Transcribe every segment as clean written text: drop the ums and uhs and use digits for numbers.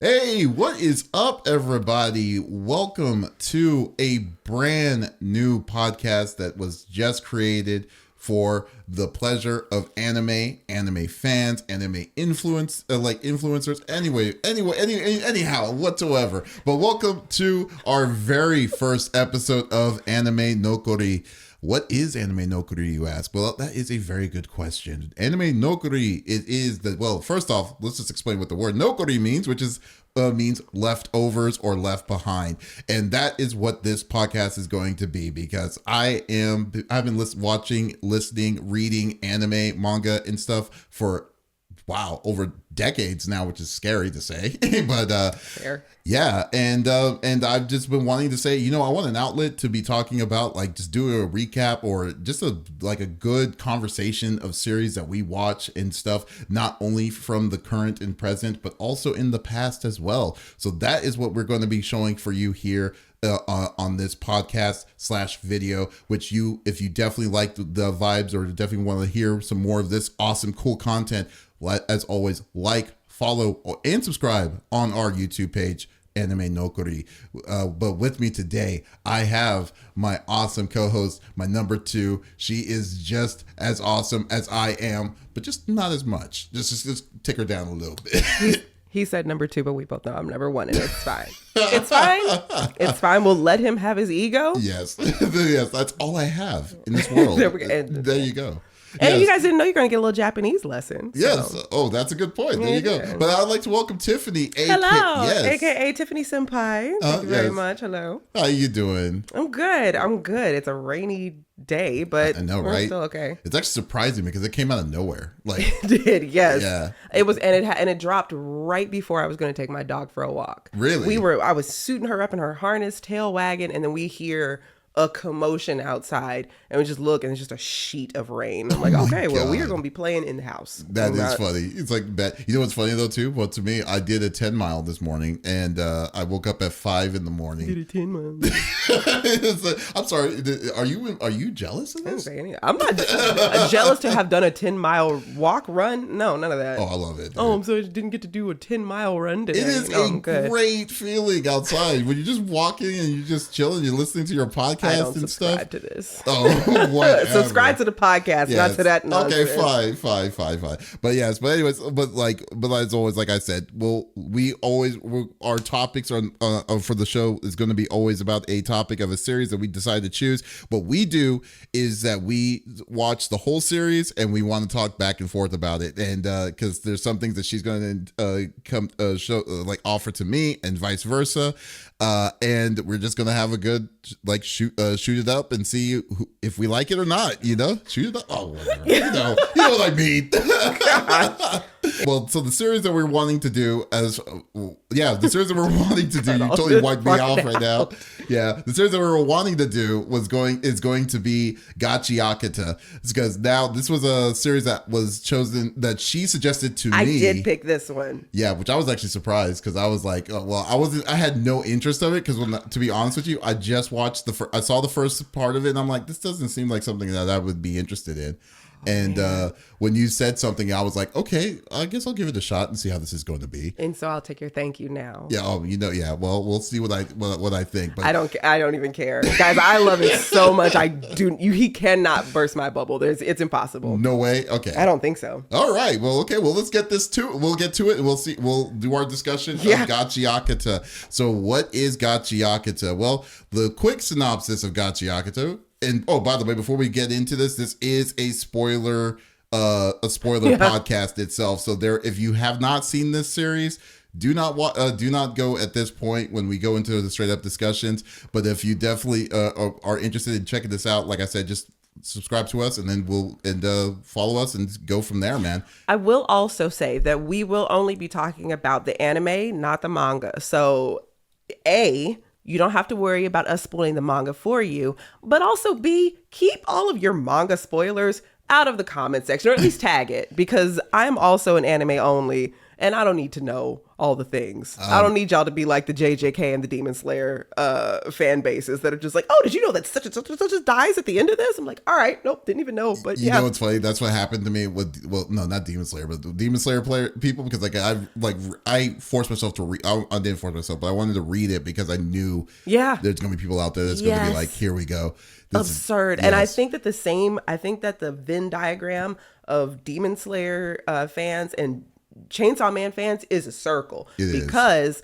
Hey, what is up, everybody? Welcome to a brand new podcast that was just created for the pleasure of anime fans, anime influencers, anyhow, whatsoever. But welcome to our very first episode of Anime Nokori. What is Anime Nokori, you ask? Well, that is a very good question. Anime Nokori, first off, let's just explain what the word Nokori means, which is means leftovers or left behind. And that is what this podcast is going to be, because I've been watching, listening, reading anime, manga, and stuff for over decades now, which is scary to say. But fair. Yeah, and I've just been wanting to say, I want an outlet to be talking about, just do a recap or just a good conversation of series that we watch and stuff, not only from the current and present, but also in the past as well. So that is what we're going to be showing for you here on this podcast / video, which if you definitely like the vibes or definitely want to hear some more of this awesome, cool content, as always, follow, and subscribe on our YouTube page, Anime Nokori. But with me today, I have my awesome co-host, my number 2. She is just as awesome as I am, but just not as much. Just tick her down a little bit. He said number 2, but we both know I'm number 1, and it's fine. It's fine. It's fine. We'll let him have his ego. Yes. Yes, that's all I have in this world. There you go. And you guys didn't know you're going to get a little Japanese lesson. So. Yes. Oh, that's a good point. There you go. But I'd like to welcome Tiffany. Hello. AKA Tiffany Senpai. Thank you very much. Hello. How you doing? I'm good. It's a rainy day, but I know, right? We're still okay. It's actually surprising because it came out of nowhere. It did, yes. Yeah. It was, and it dropped right before I was going to take my dog for a walk. Really? I was suiting her up in her harness, tail wagging, and then we hear a commotion outside, and we just look, and it's just a sheet of rain. I'm like, okay, well, we are going to be playing in the house. That is funny. It's like that. You know what's funny though too? Well, to me, I did a 10 mile this morning, and I woke up at 5 in the morning. Did a 10 mile. I'm sorry. Are you jealous of this? I'm not jealous to have done a 10-mile walk, run. No, none of that. Oh, I love it. Dude. Oh, I'm sorry I didn't get to do a 10-mile run today. It is a great feeling outside when you're just walking and you're just chilling. You're listening to your podcast. I don't and subscribe stuff. to this. Oh, whatever. Subscribe to the podcast, not to that nonsense. Okay, fine. But yes, but anyways, but as always, like I said, our topics are for the show is going to be always about a topic of a series that we decide to choose. What we do is that we watch the whole series and we want to talk back and forth about it, and because there's some things that she's going to offer to me and vice versa. And we're just gonna have a good shoot it up and see if we like it or not. Shoot it up. Oh, whatever. You know what I mean. Well, so the series that we're wanting to do you totally wiped me off right now. Yeah, the series that we were wanting to do is going to be Gachiakuta. It's because now this was a series that was chosen that she suggested to me. I did pick this one. Yeah, which I was actually surprised because I was like, I had no interest of it because to be honest with you, I just watched I saw the first part of it and I'm like, this doesn't seem like something that I would be interested in. And when you said something, I was like, okay, I guess I'll give it a shot and see how this is going to be. And so I'll take your thank you now. Yeah. Oh, yeah. Well, we'll see what I think. But I don't even care, guys. I love it so much. He cannot burst my bubble. It's impossible. No way. Okay. I don't think so. All right. Well, okay. Well, let's get we'll get to it and we'll see. We'll do our discussion of Gachiakuta. So what is Gachiakuta? Well, the quick synopsis of Gachiakuta. And by the way, before we get into this is a spoiler podcast itself. So if you have not seen this series, do not go at this point when we go into the straight up discussions. But if you definitely are interested in checking this out, like I said, just subscribe to us and then follow us and go from there, man. I will also say that we will only be talking about the anime, not the manga. So you don't have to worry about us spoiling the manga for you, but also B, keep all of your manga spoilers out of the comment section, or at least tag it, because I'm also an anime only, and I don't need to know all the things. I don't need y'all to be like the JJK and the Demon Slayer fan bases that are just like, oh, did you know that such and such and such dies at the end of this? I'm like, all right, nope, didn't even know. But you know what's funny? That's what happened to me with, well, no, not Demon Slayer, but the Demon Slayer people, because like I forced myself to read. I didn't force myself, but I wanted to read it because I knew there's gonna be people out there that's gonna be like, here we go. Absurd. And I think that the Venn diagram of Demon Slayer fans and Chainsaw Man fans is a circle because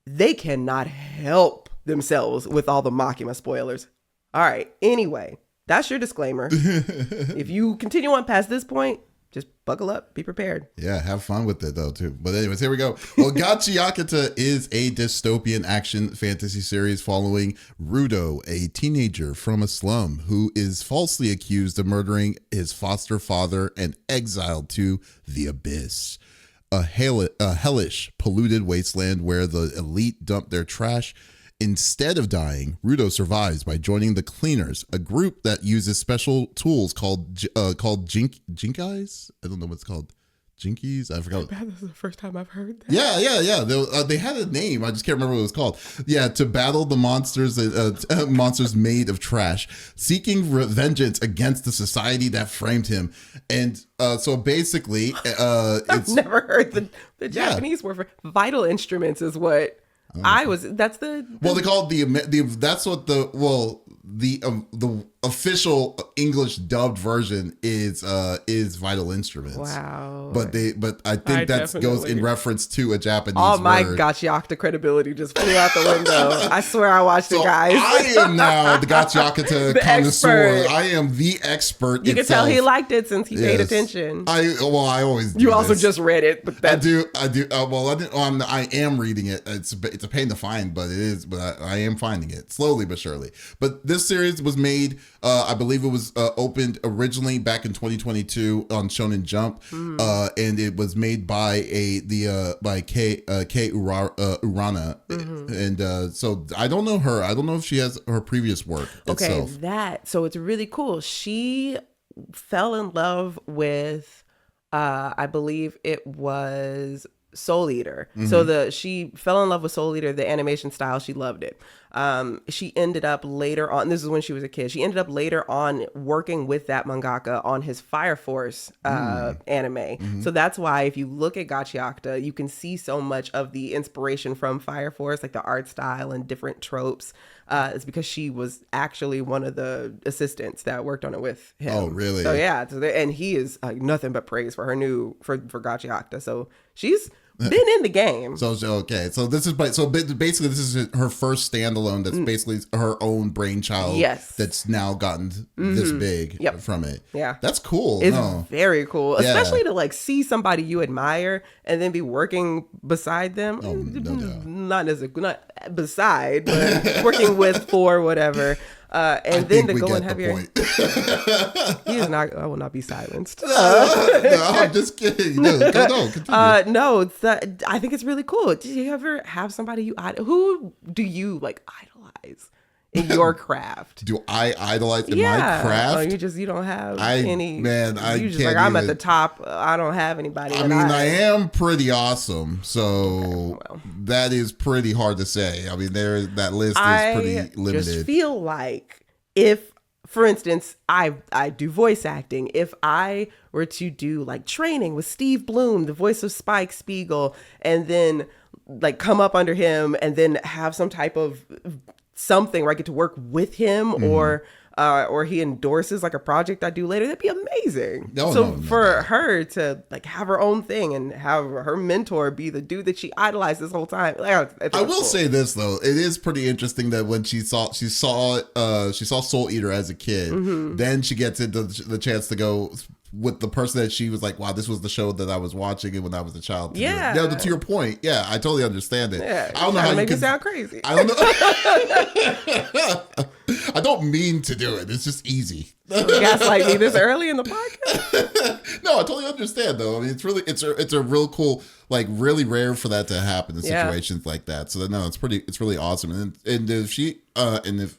they cannot help themselves with all the Makima spoilers. All right. Anyway, that's your disclaimer. If you continue on past this point, just buckle up, be prepared. Yeah, have fun with it though too. But anyways, here we go. Well, Gachiakuta is a dystopian action fantasy series following Rudo, a teenager from a slum who is falsely accused of murdering his foster father and exiled to the abyss. A hellish, polluted wasteland where the elite dump their trash. Instead of dying, Rudo survives by joining the Cleaners, a group that uses special tools called Jinkies? I don't know what it's called. Jinkies? I forgot. This is the first time I've heard that. Yeah. They had a name. I just can't remember what it was called. Yeah, to battle the monsters, monsters made of trash, seeking vengeance against the society that framed him. And so basically, I've never heard the Japanese word for vital instruments is what that's the they call it that's what the official English dubbed version is Vital Instruments. Wow. But I think that goes in reference to a Japanese all my word. Gachiakuta credibility just flew out the window. I swear I watched it, guys. I am now the Gachiakuta connoisseur. I am the expert. You can tell he liked it since he paid attention. I always do. You also just read it, but I do. I am reading it. It's a pain to find, but it is. But I am finding it slowly but surely. But this series was made. I believe it was opened originally back in 2022 on Shonen Jump, and it was made by Kei Urana, and so I don't know her. I don't know if she has her previous work itself. So it's really cool. She fell in love with, I believe it was Soul Eater. So she fell in love with Soul Eater, the animation style. She loved it. She ended up later on, this is when she was a kid, she ended up later on working with that mangaka on his Fire Force anime. So that's why if you look at Gachiakuta, you can see so much of the inspiration from Fire Force, like the art style and different tropes. It's because she was actually one of the assistants that worked on it with him. Oh, really? So yeah, and he is nothing but praise for her for Gachiakuta. So she's been in the game. So okay. So this is basically this is her first standalone. That's basically her own brainchild. Yes. That's now gotten this big from it. Yeah. That's cool. It's very cool, especially to like see somebody you admire and then be working beside them. Oh, no doubt. Not beside, but working with for whatever. And then to go and have your he is not. I will not be silenced. No, I'm just kidding. No, continue. No, I think it's really cool. Did you ever have somebody who do you like idolize in your craft? Do I idolize in my craft? Oh, you don't have any. Man, you just like I'm at the top. I don't have anybody. I am pretty awesome, so that is pretty hard to say. I mean, that list is pretty limited. I just feel like if, for instance, I do voice acting. If I were to do like training with Steve Bloom, the voice of Spike Spiegel, and then like come up under him and then have some type of something where I get to work with him or he endorses like a project I do later, that'd be amazing. For her to like have her own thing and have her mentor be the dude that she idolized this whole time. I will say this though, it is pretty interesting that when she saw Soul Eater as a kid, then she gets into the chance to go with the person that she was like, wow, this was the show that I was watching when I was a child. To your point. Yeah, I totally understand it. Yeah, I don't know how you can sound crazy. I don't know. I don't mean to do it. It's just easy. Gaslight me this early in the podcast? No, I totally understand though. I mean, it's a real cool, like really rare for that to happen in situations like that. So no, it's really awesome. And if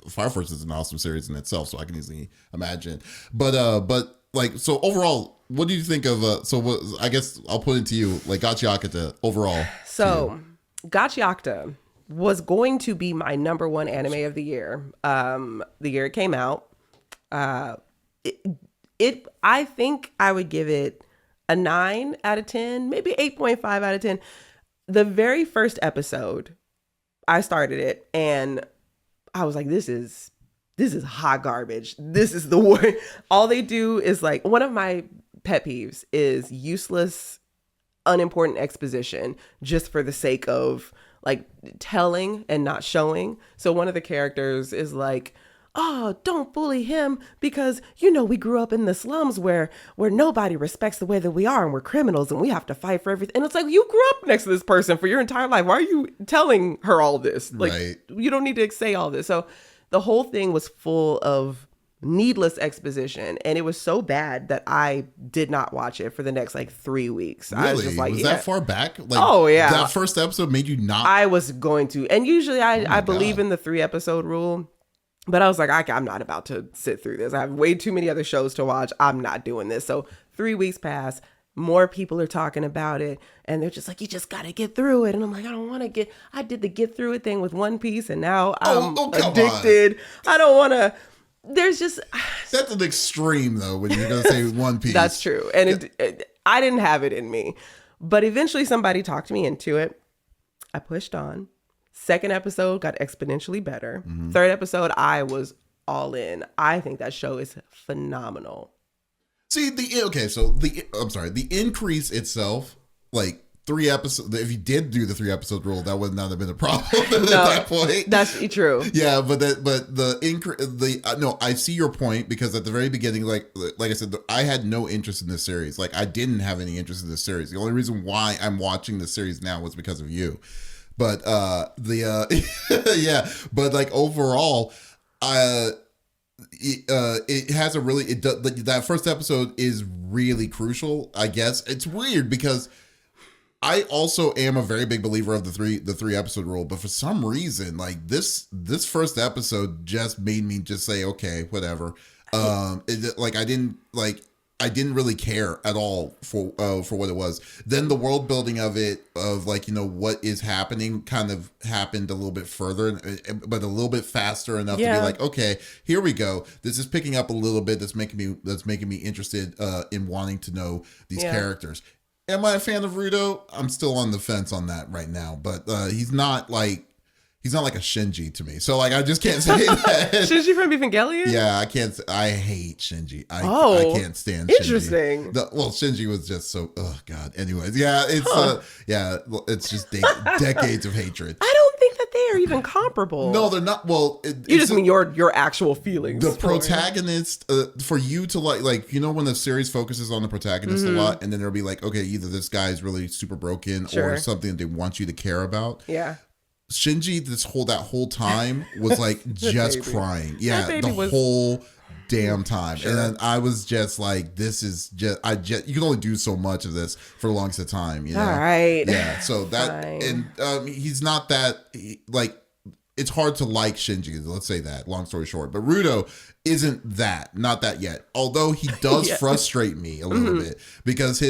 Fire Force is an awesome series in itself, so I can easily imagine. But like, so overall, what do you think of, I guess I'll put it to you, like, Gachiakuta overall. So, Gachiakuta was going to be my number one anime of the year. The year it came out. I think I would give it a 9 out of 10, maybe 8.5 out of 10. The very first episode, I started it and I was like, this is hot garbage. This is the word. All they do is like, one of my pet peeves is useless, unimportant exposition just for the sake of like telling and not showing. So one of the characters is like, oh, don't bully him because, we grew up in the slums where nobody respects the way that we are and we're criminals and we have to fight for everything. And it's like, you grew up next to this person for your entire life. Why are you telling her all this? Like, Right. You don't need to say all this. So the whole thing was full of needless exposition. And it was so bad that I did not watch it for the next like 3 weeks. Really? I was just like, was that far back? Like, oh, yeah. That first episode made you not? I was going to. And usually I believe in the 3 episode rule. But I was like, I'm not about to sit through this. I have way too many other shows to watch. I'm not doing this. So 3 weeks pass. More people are talking about it. And they're just like, you just got to get through it. And I'm like, I don't want to I did the get through it thing with One Piece. And now I'm addicted. On. I don't want to. There's just. That's an extreme, though, when you're going to say One Piece. That's true. And I didn't have it in me. But eventually somebody talked me into it. I pushed on. Second episode got exponentially better. Mm-hmm. Third episode, I was all in. I think that show is phenomenal. See, the increase itself, like 3 episodes, if you did do the 3 episode rule, that would not have been a problem at that point. That's true. Yeah, no, I see your point because at the very beginning, like I said, I had no interest in this series. Like, I didn't have any interest in this series. The only reason why I'm watching the series now was because of you. But yeah, but like overall, it has a really, it does, that first episode is really crucial. I guess it's weird because I also am a very big believer of the three episode rule, but for some reason, like this first episode just made me just say, okay, whatever. I didn't really care at all for what it was. Then the world building of it, of like, what is happening, kind of happened a little bit further, but a little bit faster enough to be like, okay, here we go. This is picking up a little bit. That's making me interested in wanting to know these characters. Am I a fan of Rudo? I'm still on the fence on that right now, but he's not like a Shinji to me. So like, I just can't say that. Shinji from Evangelion? Yeah, I can't. I hate Shinji. I can't stand interesting. Shinji. Shinji was just so, oh God. Anyways, yeah, it's it's just decades of hatred. I don't think that they are even comparable. No, they're not. Well, you just mean your actual feelings. The protagonist, for you to like, when the series focuses on the protagonist a lot, and then there'll be like, okay, either this guy is really super broken or something that they want you to care about. Yeah. Shinji, that whole time was like just crying. Yeah, the whole damn time. Sure. And then I was just like, this is just, you can only do so much of this for the longest of time, All right. Yeah. So that, and he's not that, it's hard to like Shinji, let's say that, long story short. But Rudo isn't not that yet. Although he does frustrate me a little bit because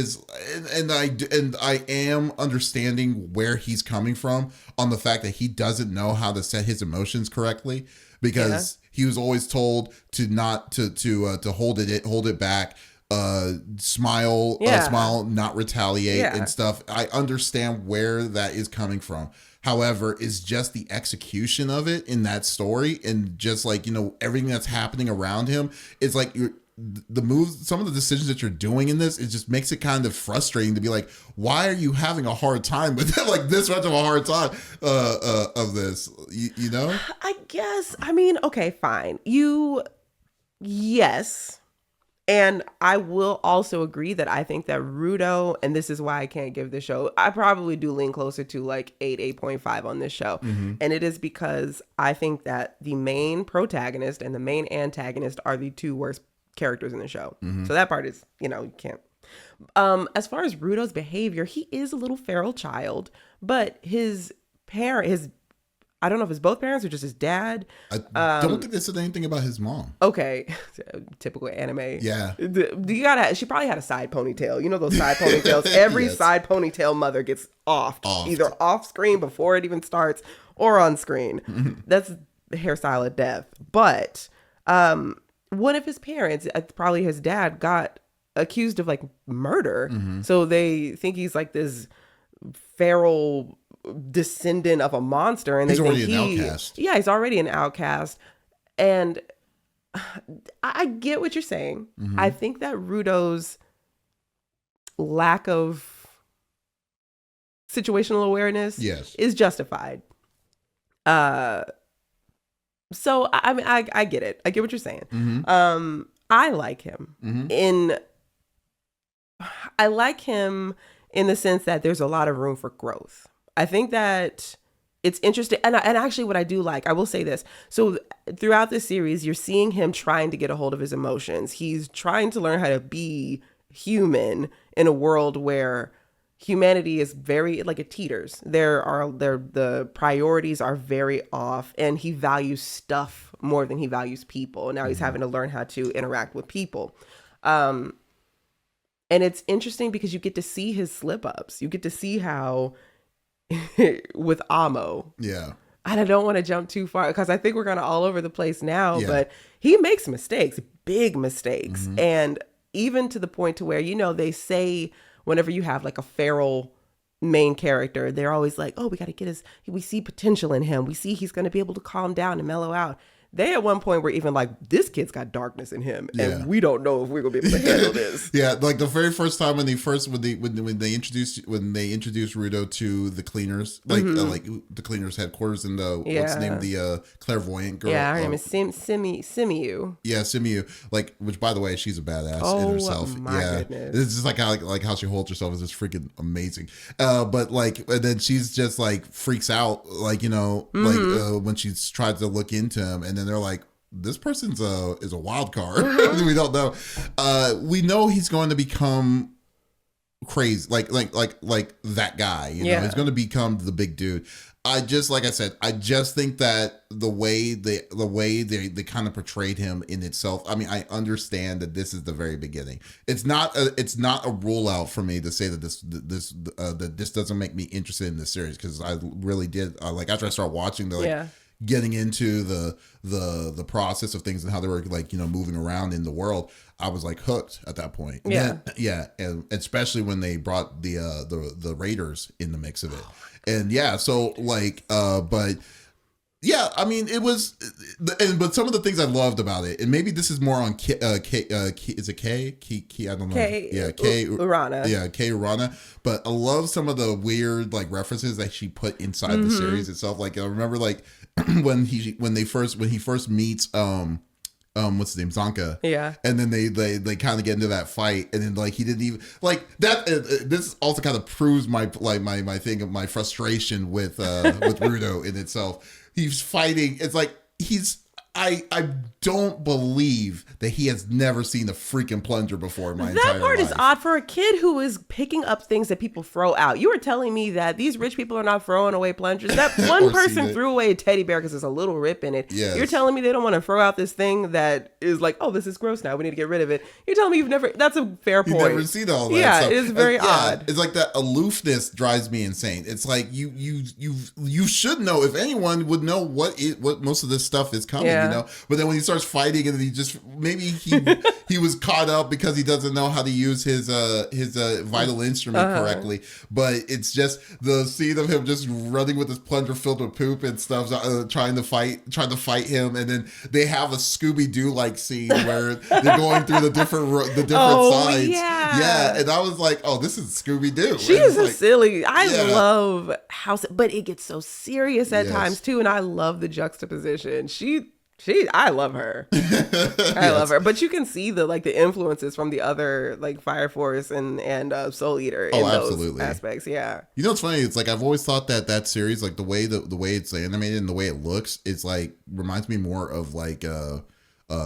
I am understanding where he's coming from on the fact that he doesn't know how to set his emotions correctly because he was always told to not to hold it back, smile, not retaliate and stuff. I understand where that is coming from. However, is just the execution of it in that story and just like, everything that's happening around him is like the moves, some of the decisions that you're doing in this, it just makes it kind of frustrating to be like, why are you having a hard time with it? Like this much of a hard time of this, I guess, okay, fine. Yes. And I will also agree that I think that Rudo, and this is why I can't give the show, I probably do lean closer to like 8.5 on this show. Mm-hmm. And it is because I think that the main protagonist and the main antagonist are the 2 worst characters in the show. Mm-hmm. So that part is, you can't. As far as Rudo's behavior, he is a little feral child, but his I don't know if it's both parents or just his dad. I don't think they said anything about his mom. Okay, typical anime. Yeah. She probably had a side ponytail. You know those side ponytails. Every Yes. side ponytail mother gets offed, either off screen before it even starts or on screen. That's the hairstyle of death. But one of his parents, probably his dad, got accused of like murder. So they think he's like this feral descendant of a monster, and He's they already think an outcast. Yeah, he's already an outcast. And I get what you're saying. I think that Rudo's lack of situational awareness is justified. So I mean, I get it. I get what you're saying. I like him I like him in the sense that there's a lot of room for growth. I think that it's interesting. And actually what I do like, I will say this. So throughout this series, you're seeing him trying to get a hold of his emotions. He's trying to learn how to be human in a world where humanity is very, like, it teeters. The priorities are very off, and he values stuff more than he values people. And now he's having to learn how to interact with people. And it's interesting because you get to see his slip ups. You get to see how with Amo. Yeah. And I don't want to jump too far because I think we're kind of all over the place now, but he makes mistakes, big mistakes. And even to the point to where, they say whenever you have like a feral main character, they're always like, oh, we got to we see potential in him. We see he's going to be able to calm down and mellow out. They at one point were even like, this kid's got darkness in him, and we don't know if we're gonna be able to handle this. Like the very first time when they introduced Rudo to the cleaners, like the cleaners headquarters, and what's the name, the clairvoyant girl. Yeah, her name is Simiu. Yeah, Simiu. Like, which by the way, she's a badass in herself. Oh my goodness! It's just like how she holds herself is just freaking amazing. But like, and then she's just like freaks out, like when she's tried to look into him, and then they're like, this person's is a wild card. We don't know. We know he's going to become crazy, like that guy. He's going to become the big dude. I just think that the way they kind of portrayed him in itself. I mean, I understand that this is the very beginning. It's not a rule out for me to say that this doesn't make me interested in this series, because I really did like after I started watching getting into the process of things and how they were like moving around in the world, I was like hooked at that point. And especially when they brought the Raiders in the mix of it. And so like but yeah, I mean, it was, but some of the things I loved about it, and maybe this is more on is it K? I don't know. K Urana. Yeah, K Urana. But I love some of the weird like references that she put inside the series itself. Like I remember like when he first meets what's his name, Zonka, and then they kind of get into that fight, and then like he didn't even like that. This also kind of proves my thing of my frustration with Rudo in itself. He's fighting. It's like I don't believe that he has never seen a freaking plunger before in my entire life. That part is odd for a kid who is picking up things that people throw out. You were telling me that these rich people are not throwing away plungers. That one person threw away a teddy bear because there's a little rip in it. Yes. You're telling me they don't want to throw out this thing that is like, oh, this is gross now, we need to get rid of it. You're telling me you've never, that's a fair point. You've never seen all that. Yeah, so, it is very odd. It's like that aloofness drives me insane. It's like you should know, if anyone would know what most of this stuff is coming, But then when he starts fighting, and he just maybe he was caught up because he doesn't know how to use his vital instrument correctly. But it's just the scene of him just running with his plunger filled with poop and stuff, trying to fight him, and then they have a Scooby-Doo like scene where they're going through the different sides. Yeah, and I was like, oh, this is Scooby-Doo. She is like, silly. I love how, but it gets so serious at times too, and I love the juxtaposition. I love her. I love her. But you can see the influences from the other like Fire Force and Soul Eater in those aspects. Yeah. You know what's funny? It's like I've always thought that series, like the way it's animated and the way it looks, is like reminds me more of like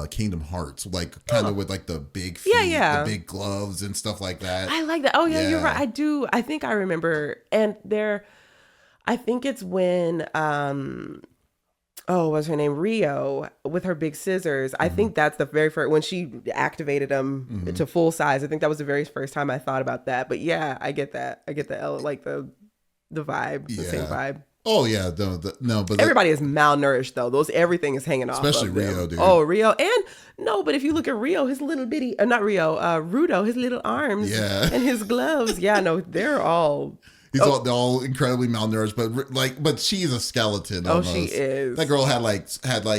Kingdom Hearts, like kind of with like the big feet, the big gloves and stuff like that. I like that. Oh yeah, you're right. I do. I think I remember. And I think it's when oh, what's her name? Rio with her big scissors. I think that's the very first when she activated them to full size. I think that was the very first time I thought about that. But yeah, I get that. I get like the vibe, the same vibe. Oh yeah, no, but everybody is malnourished though. Everything is hanging off. Especially of Rio, them. dude. Oh, Rio, and no, but if you look at Rio, his little bitty, not Rio, Rudo, his little arms, and his gloves. Yeah, no, they're all. They're all incredibly malnourished, but she's a skeleton. Oh, Almost. She is. That girl had like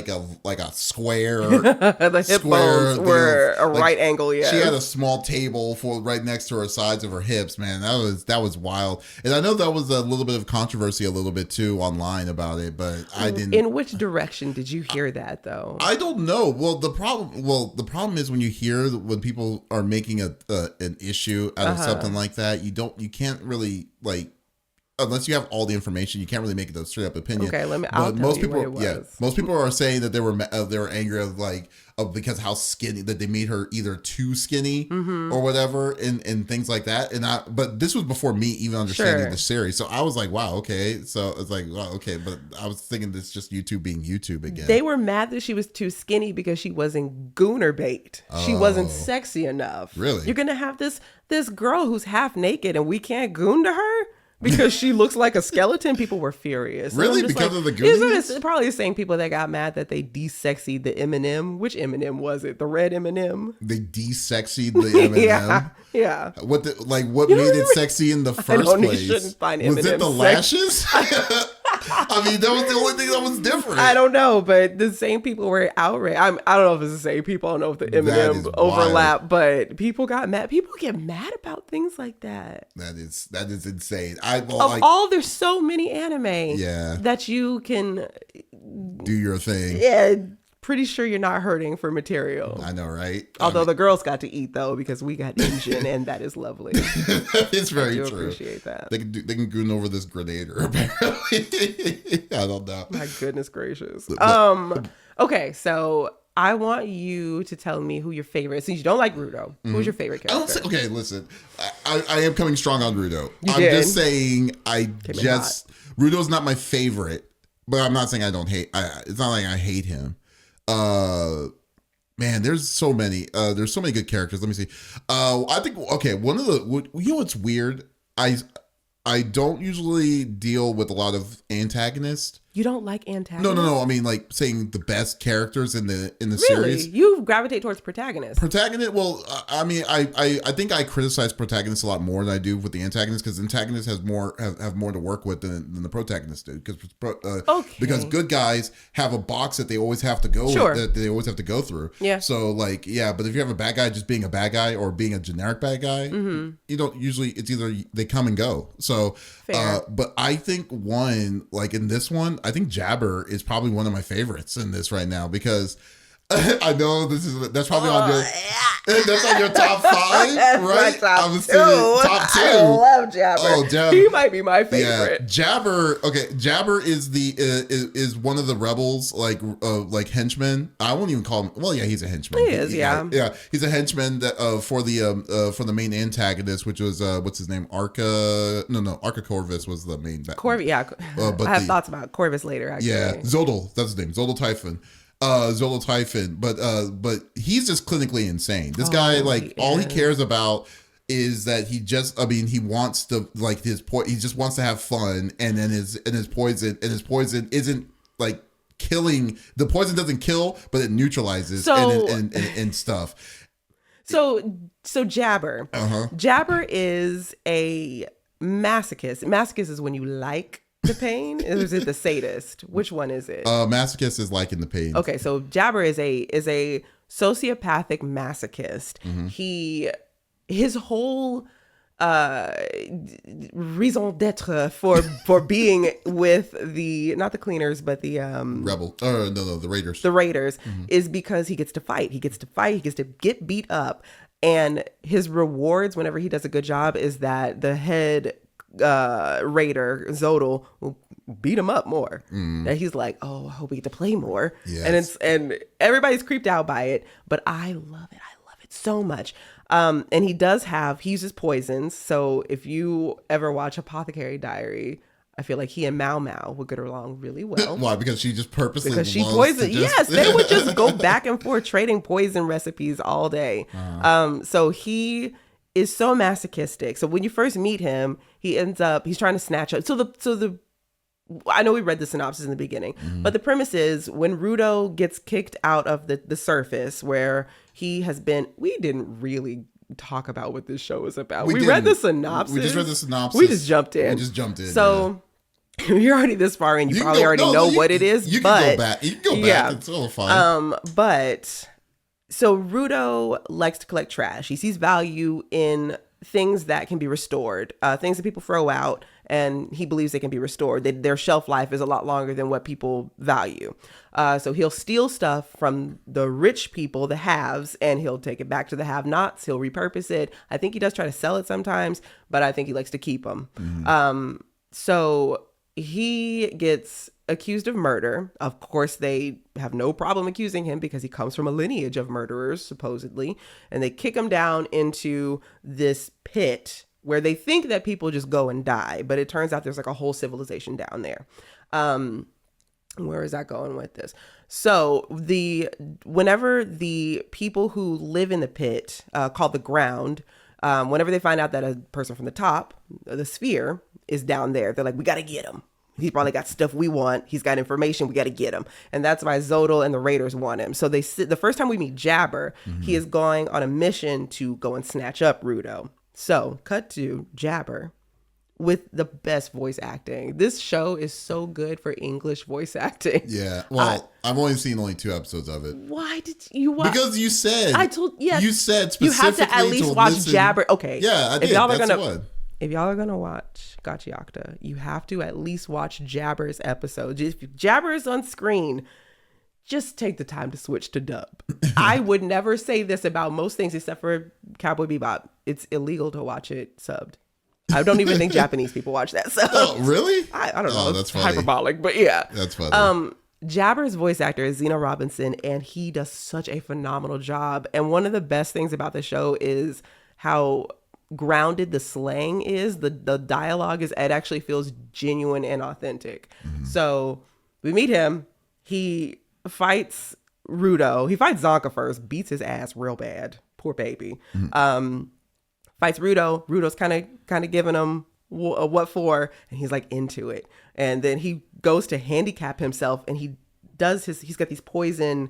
a square. The hip bones were a right angle. Yeah, she had a small table for right next to her sides of her hips. Man, that was wild. And I know that was a little bit of controversy, a little bit too online about it, but I didn't. In which direction did you hear that though? I don't know. Well, the problem is when you hear when people are making an issue out of something like that, you can't really unless you have all the information, you can't really make it a straight up opinion. Okay, I'll tell you what it was. Most people are saying that they were angry of because how skinny, that they made her either too skinny or whatever, and things like that. But this was before me even understanding the series, so I was like, wow, okay. So it's like, wow, okay. But I was thinking this is just YouTube being YouTube again. They were mad that she was too skinny because she wasn't gooner bait. She wasn't sexy enough. Really? You're gonna have this girl who's half naked and we can't goon to her? Because she looks like a skeleton. People were furious. Really? Because of the gooniness? It's probably the same people that got mad that they de-sexied the M&M. Which M&M was it? The red M&M? They de-sexied the M&M? Yeah. What made it sexy in the first place? You shouldn't find M&M was it the lashes? I mean, that was the only thing that was different. I don't know, but the same people were outraged. I don't know if it's the same people. I don't know if the M&M overlap, but people got mad. People get mad about things like that. That is insane. There's so many anime that you can do your thing. Yeah. Pretty sure you're not hurting for material. I know, right? Although the girls got to eat though, because we got engine, and that is lovely. It's very true. Appreciate that. They can goon over this Grenadier apparently. I don't know. My goodness gracious. Okay, so I want you to tell me who your favorite. Since you don't like Rudo, who's your favorite character? Okay, listen. I am coming strong on Rudo. Just saying. Rudo's not my favorite, but I'm not saying I don't hate. It's not like I hate him. Man, there's so many good characters. Let me see. I think one of the, you know what's weird? I don't usually deal with a lot of antagonists. You don't like antagonists? No. I mean, like saying the best characters in the really? series. You gravitate towards protagonists. Well, I mean, I think I criticize protagonists a lot more than I do with the antagonists, because antagonists have more to work with than the protagonists do. Because good guys have a box that they always have to go with, that they always have to go through. Yeah. So but if you have a bad guy just being a bad guy or being a generic bad guy, you don't usually. It's either they come and go. So, but I think in this one. I think Jabber is probably one of my favorites in this right now, because I know that's probably on your top 5, right? I was saying top 2. I love Jabber. Oh, Jabber. He might be my favorite. Yeah, Jabber. Okay, Jabber is is one of the rebels, like henchmen. I won't even call him. Well, yeah, he's a henchman. He is, yeah. He's a henchman that for the main antagonist, which was what's his name? Arca Corvus was the main. Corvus, yeah. But I have thoughts about Corvus later. Actually. Yeah, Zodal. That's his name. Zodal Typhon. But he's just clinically insane. This guy, all he cares about is that he wants to he just wants to have fun, and then his poison isn't like killing. The poison doesn't kill, but it neutralizes and stuff. So Jabber. Jabber is a masochist. Masochist is when you like the pain, or is it the sadist? Which one is it? Masochist is liking the pain. Okay, so Jabber is a sociopathic masochist. His whole raison d'etre for being with not the cleaners, but the the raiders. The raiders is because he gets to fight. He gets to get beat up, and his rewards whenever he does a good job is that the head raider Zodal will beat him up more. And he's like, oh, I hope we get to play more. Yes. And everybody's creeped out by it, but I love it so much. And he uses poisons. So if you ever watch Apothecary Diary, I feel like he and Mao Mao would get along really well. Why? Because she just purposely Because she loves poisoned. to just... Yes, they would just go back and forth trading poison recipes all day. So he is so masochistic. So when you first meet him, he's trying to snatch up. So the I know we read the synopsis in the beginning, but the premise is when Rudo gets kicked out of the surface where he has been, we didn't really talk about what this show is about. We read the synopsis. We just read the synopsis. We just jumped in. So you're already this far in. You probably already know what it is. You can go back. You can go back. Yeah. It's all fine. But so Rudo likes to collect trash. He sees value in things that can be restored, things that people throw out, and he believes they can be restored. Their shelf life is a lot longer than what people value. So he'll steal stuff from the rich people, the haves, and he'll take it back to the have-nots. He'll repurpose it. I think he does try to sell it sometimes, but I think he likes to keep them. So he gets accused of murder. Of course, they have no problem accusing him because he comes from a lineage of murderers, supposedly. And they kick him down into this pit where they think that people just go and die. But it turns out there's like a whole civilization down there. Where is that going with this? So whenever the people who live in the pit, called the ground, whenever they find out that a person from the top, the sphere, is down there, they're like, we got to get him. He's probably got stuff we want. He's got information. We got to get him. And that's why Zodal and the Raiders want him. So the first time we meet Jabber, he is going on a mission to go and snatch up Rudo. So cut to Jabber with the best voice acting. This show is so good for English voice acting. Yeah. Well, I've only seen 2 episodes of it. Why did you watch? Because you said. You said specifically you have to at least watch Jabber. Okay. Yeah, I did. If y'all are gonna watch Gachiakuta, you have to at least watch Jabber's episode. If Jabber is on screen, just take the time to switch to dub. I would never say this about most things except for Cowboy Bebop. It's illegal to watch it subbed. I don't even think Japanese people watch that. So really? I don't know. That's it's hyperbolic, but yeah. That's funny. Jabber's voice actor is Zeno Robinson, and he does such a phenomenal job. And one of the best things about the show is how grounded the slang is. The dialogue is, it actually feels genuine and authentic. So we meet him. He fights Rudo. He fights Zonka first, beats his ass real bad. Poor baby. Fights Rudo. Rudo's kind of giving him a what for, and he's like into it. And then he goes to handicap himself, and he's got these poison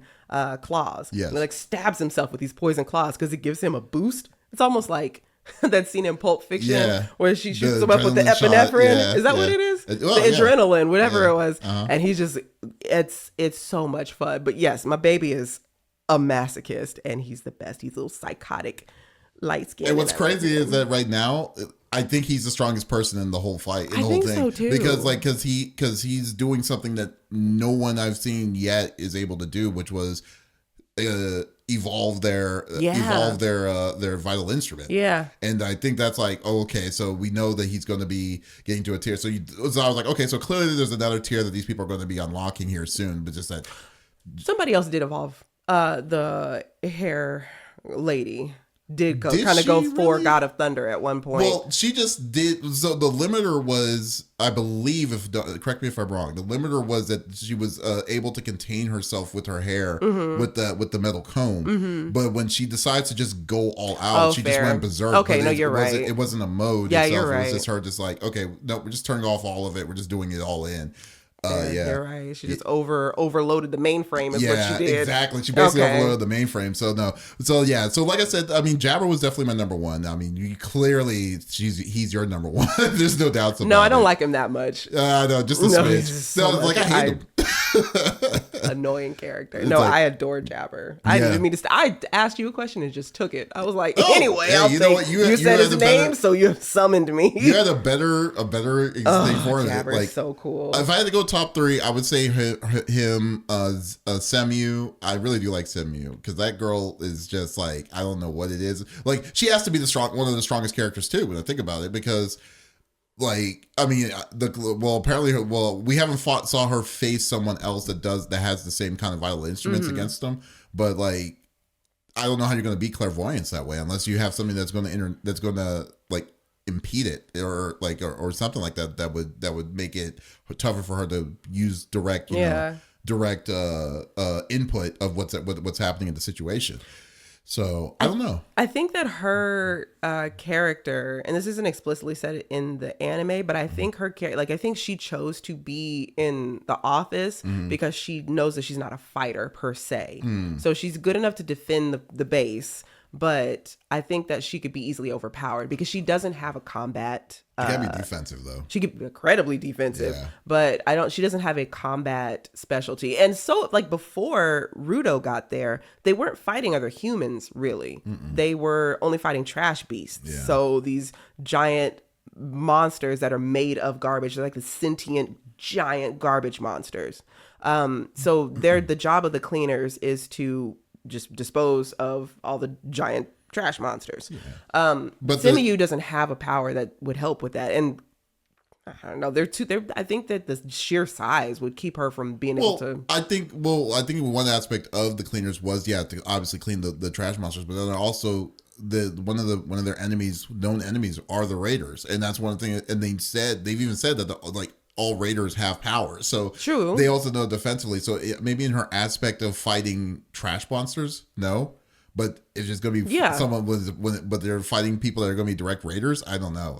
claws. Yes. And he like stabs himself with these poison claws because it gives him a boost. It's almost like that scene in Pulp Fiction where she shoots him up with the epinephrine. Is that what it is? The adrenaline, whatever it was. And he's just, it's so much fun. But yes, my baby is a masochist, and he's the best. He's a little psychotic, light skin. And what's crazy is that right now, I think he's the strongest person in the whole fight, in the whole thing. So too. Because he's doing something that no one I've seen yet is able to do, which was evolve their vital instrument. Yeah. And I think that's like, okay, so we know that he's going to be getting to a tier. So I was like, okay, so clearly there's another tier that these people are going to be unlocking here soon, but just that somebody else did evolve. The hair lady did kind of go for God of Thunder at one point. Well, she just did. So the limiter was, I believe, correct me if I'm wrong, the limiter was that she was able to contain herself with her hair with the metal comb. But when she decides to just go all out, she just went berserk. Okay, no, you're right. It wasn't a mode itself. You're right. It was just her just like, okay, no, we're just turning off all of it. We're just doing it all in. You're right. She just overloaded the mainframe is what she did. Exactly. She basically overloaded the mainframe. So like I said, I mean, Jabber was definitely my number one. I mean, he's your number one. There's no doubts about it. No, I don't like him that much. No, just a smidge. I hate him. Annoying character. I adore Jabber. I didn't mean to. I asked you a question and just took it. I was like, anyway, I'll say you said his name, so you summoned me. You had a better thing for it. Jabber is so cool. If I had to go top 3, I would say him, Semu. I really do like Semu because that girl is just like, I don't know what it is. Like, she has to be one of the strongest characters too when I think about it, because like, I mean, we haven't saw her face someone else that has the same kind of vital instruments against them, but like, I don't know how you're going to beat clairvoyance that way unless you have something that's going to like impede it or something like that that would make it tougher for her to use direct input of what's happening in the situation. So I don't know. I think that her character, and this isn't explicitly said in the anime, but I think her I think she chose to be in the office because she knows that she's not a fighter per se. So she's good enough to defend the base, but I think that she could be easily overpowered because she doesn't have a combat. She can be defensive though. She could be incredibly defensive, but she doesn't have a combat specialty. And so like before Rudo got there, they weren't fighting other humans really. They were only fighting trash beasts. Yeah. So these giant monsters that are made of garbage, they're like the sentient giant garbage monsters. So the job of the cleaners is to just dispose of all the giant trash monsters. But Simiyu doesn't have a power that would help with that. And I don't know, I think that the sheer size would keep her from being able to. I think one aspect of the cleaners was to obviously clean the trash monsters, but then also one of their known enemies are the raiders, and that's one thing. And they've even said that all raiders have powers, so true. They also know defensively. So maybe in her aspect of fighting trash monsters, no, but it's just going to be someone but they're fighting people that are going to be direct raiders. I don't know.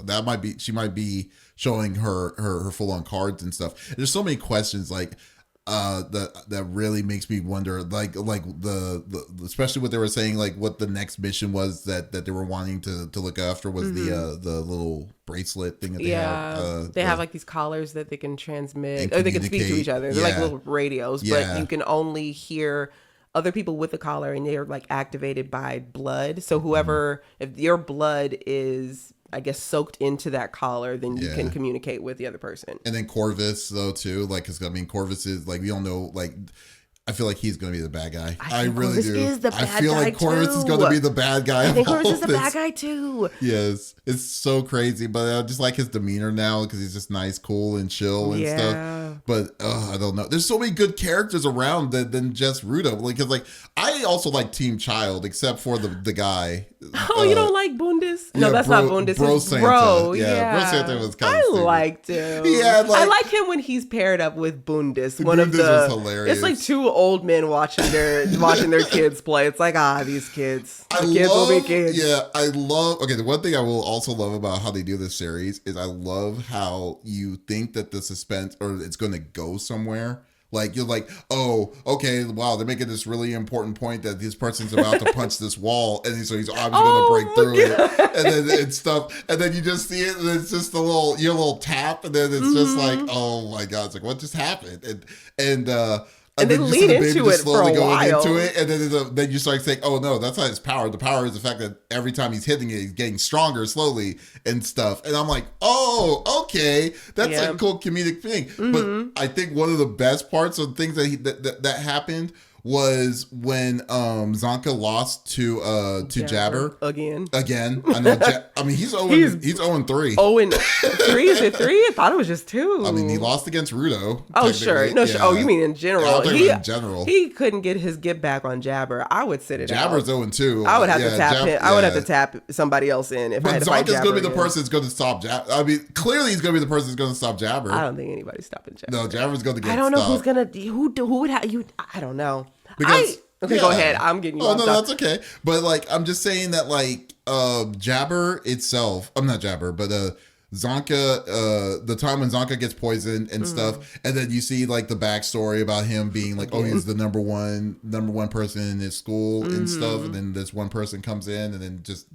She might be showing her full on cards and stuff. And there's so many questions that really makes me wonder, like the especially what they were saying, like what the next mission was that they were wanting to look after was the little bracelet thing that they have. They have like these collars that they can transmit or they can speak to each other. They're like little radios, but you can only hear other people with the collar, and they're like activated by blood. So whoever, if your blood is, I guess, soaked into that collar, then you can communicate with the other person. And then Corvus though too, Corvus is like, we don't know, I feel like he's going to be the bad guy. I really do. I feel like Corvus is going to be the bad guy. I think Corvus is the bad guy too. Yes. It's so crazy, but I just like his demeanor now because he's just nice, cool, and chill and stuff. But I don't know. There's so many good characters around than just Rudo. Because I also like Team Child, except for the guy. Oh, you don't like Bundus? No, that's not Bundus. Bro it's Santa. Bro. Bro Santa was kind of I liked him. I like him when he's paired up with Bundus. Bundus was hilarious. It's like two old men watching their kids play. It's like, these kids. Kids will be kids. Yeah, I love. Okay, the one thing I will also love about how they do this series is I love how you think that the suspense or it's going to go somewhere. Like you're like, oh, okay, wow, they're making this really important point that this person's about to punch this wall, and so he's obviously going to break through it, and then it's stuff, and then you just see it, and it's just your little tap, and then it's just like, oh my god, it's like what just happened, and they lean into it for a while. And then you start saying, oh no, that's not his power. The power is the fact that every time he's hitting it, he's getting stronger slowly and stuff. And I'm like, oh, okay. That's a cool comedic thing. But I think one of the best parts of things that happened was when Zonka lost to Jabber again. I know. I mean, he's 0-3. 0-3? Is it 3? I thought it was just 2. I mean, he lost against Rudo. Oh, sure. No, oh, you mean in general? Yeah, in general. He couldn't get back on Jabber. I would sit it Jabber's out. Jabber's 0-2. I would have to tap him. I would have to tap somebody else in if I had to fight Jabber. Zonka's going to be the person that's going to stop Jabber. I mean, clearly he's going to be the person that's going to stop Jabber. I don't think anybody's stopping Jabber. No, Jabber's going to get stopped. I don't know who's going to. Who would have you? I don't know. Go ahead. I'm getting you. Oh no, that's okay. But I'm just saying that Jabber itself. I'm not Jabber, but Zonka. The time when Zonka gets poisoned and stuff, and then you see the backstory about him being he's the number one person in his school and stuff, and then this one person comes in and then just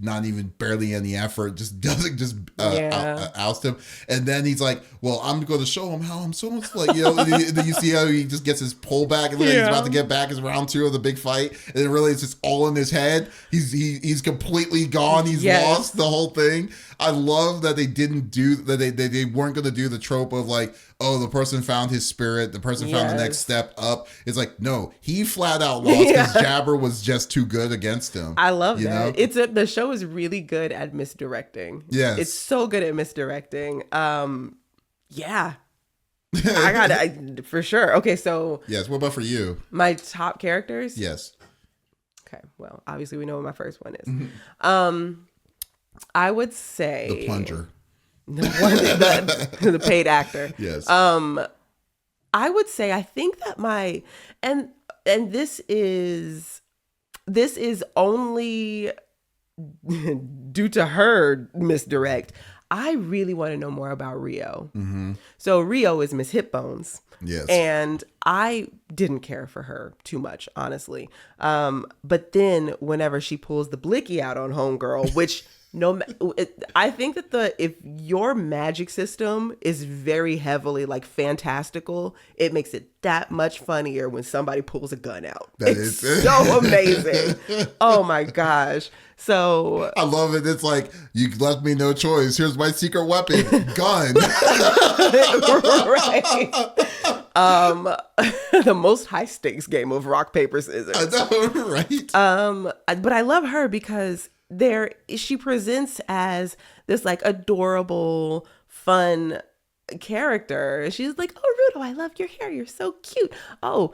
not even barely any effort, just doesn't oust him. And then he's like, well, I'm going to show him how I'm so much and then you see how he just gets his pull back and he's about to get back as round 2 of the big fight. And then really it's just all in his head. He's completely gone. He's lost the whole thing. I love that they didn't do that. They weren't going to do the trope of the person found his spirit. The person found the next step up. It's no, he flat out lost because Jabber was just too good against him. I love that. The show is really good at misdirecting. Yes. It's so good at misdirecting. Yeah. I got it for sure. Okay, so. Yes. What about for you? My top characters? Yes. Okay. Well, obviously we know what my first one is. I would say The plunger. the paid actor. Yes. I would say I think that my and this is only due to her misdirect. I really want to know more about Rio. Mm-hmm. So Rio is Miss Hip Bones. Yes. And I didn't care for her too much, honestly. But then whenever she pulls the blicky out on Homegirl, which I think that if your magic system is very heavily like fantastical, it makes it that much funnier when somebody pulls a gun out. It's so amazing. Oh my gosh. So I love it. It's like, you left me no choice. Here's my secret weapon, gun. Right. The most high stakes game of rock, paper, scissors. I know, right? But I love her because she presents as this like adorable, fun character. She's like, oh, Rudo, I love your hair. You're so cute. Oh,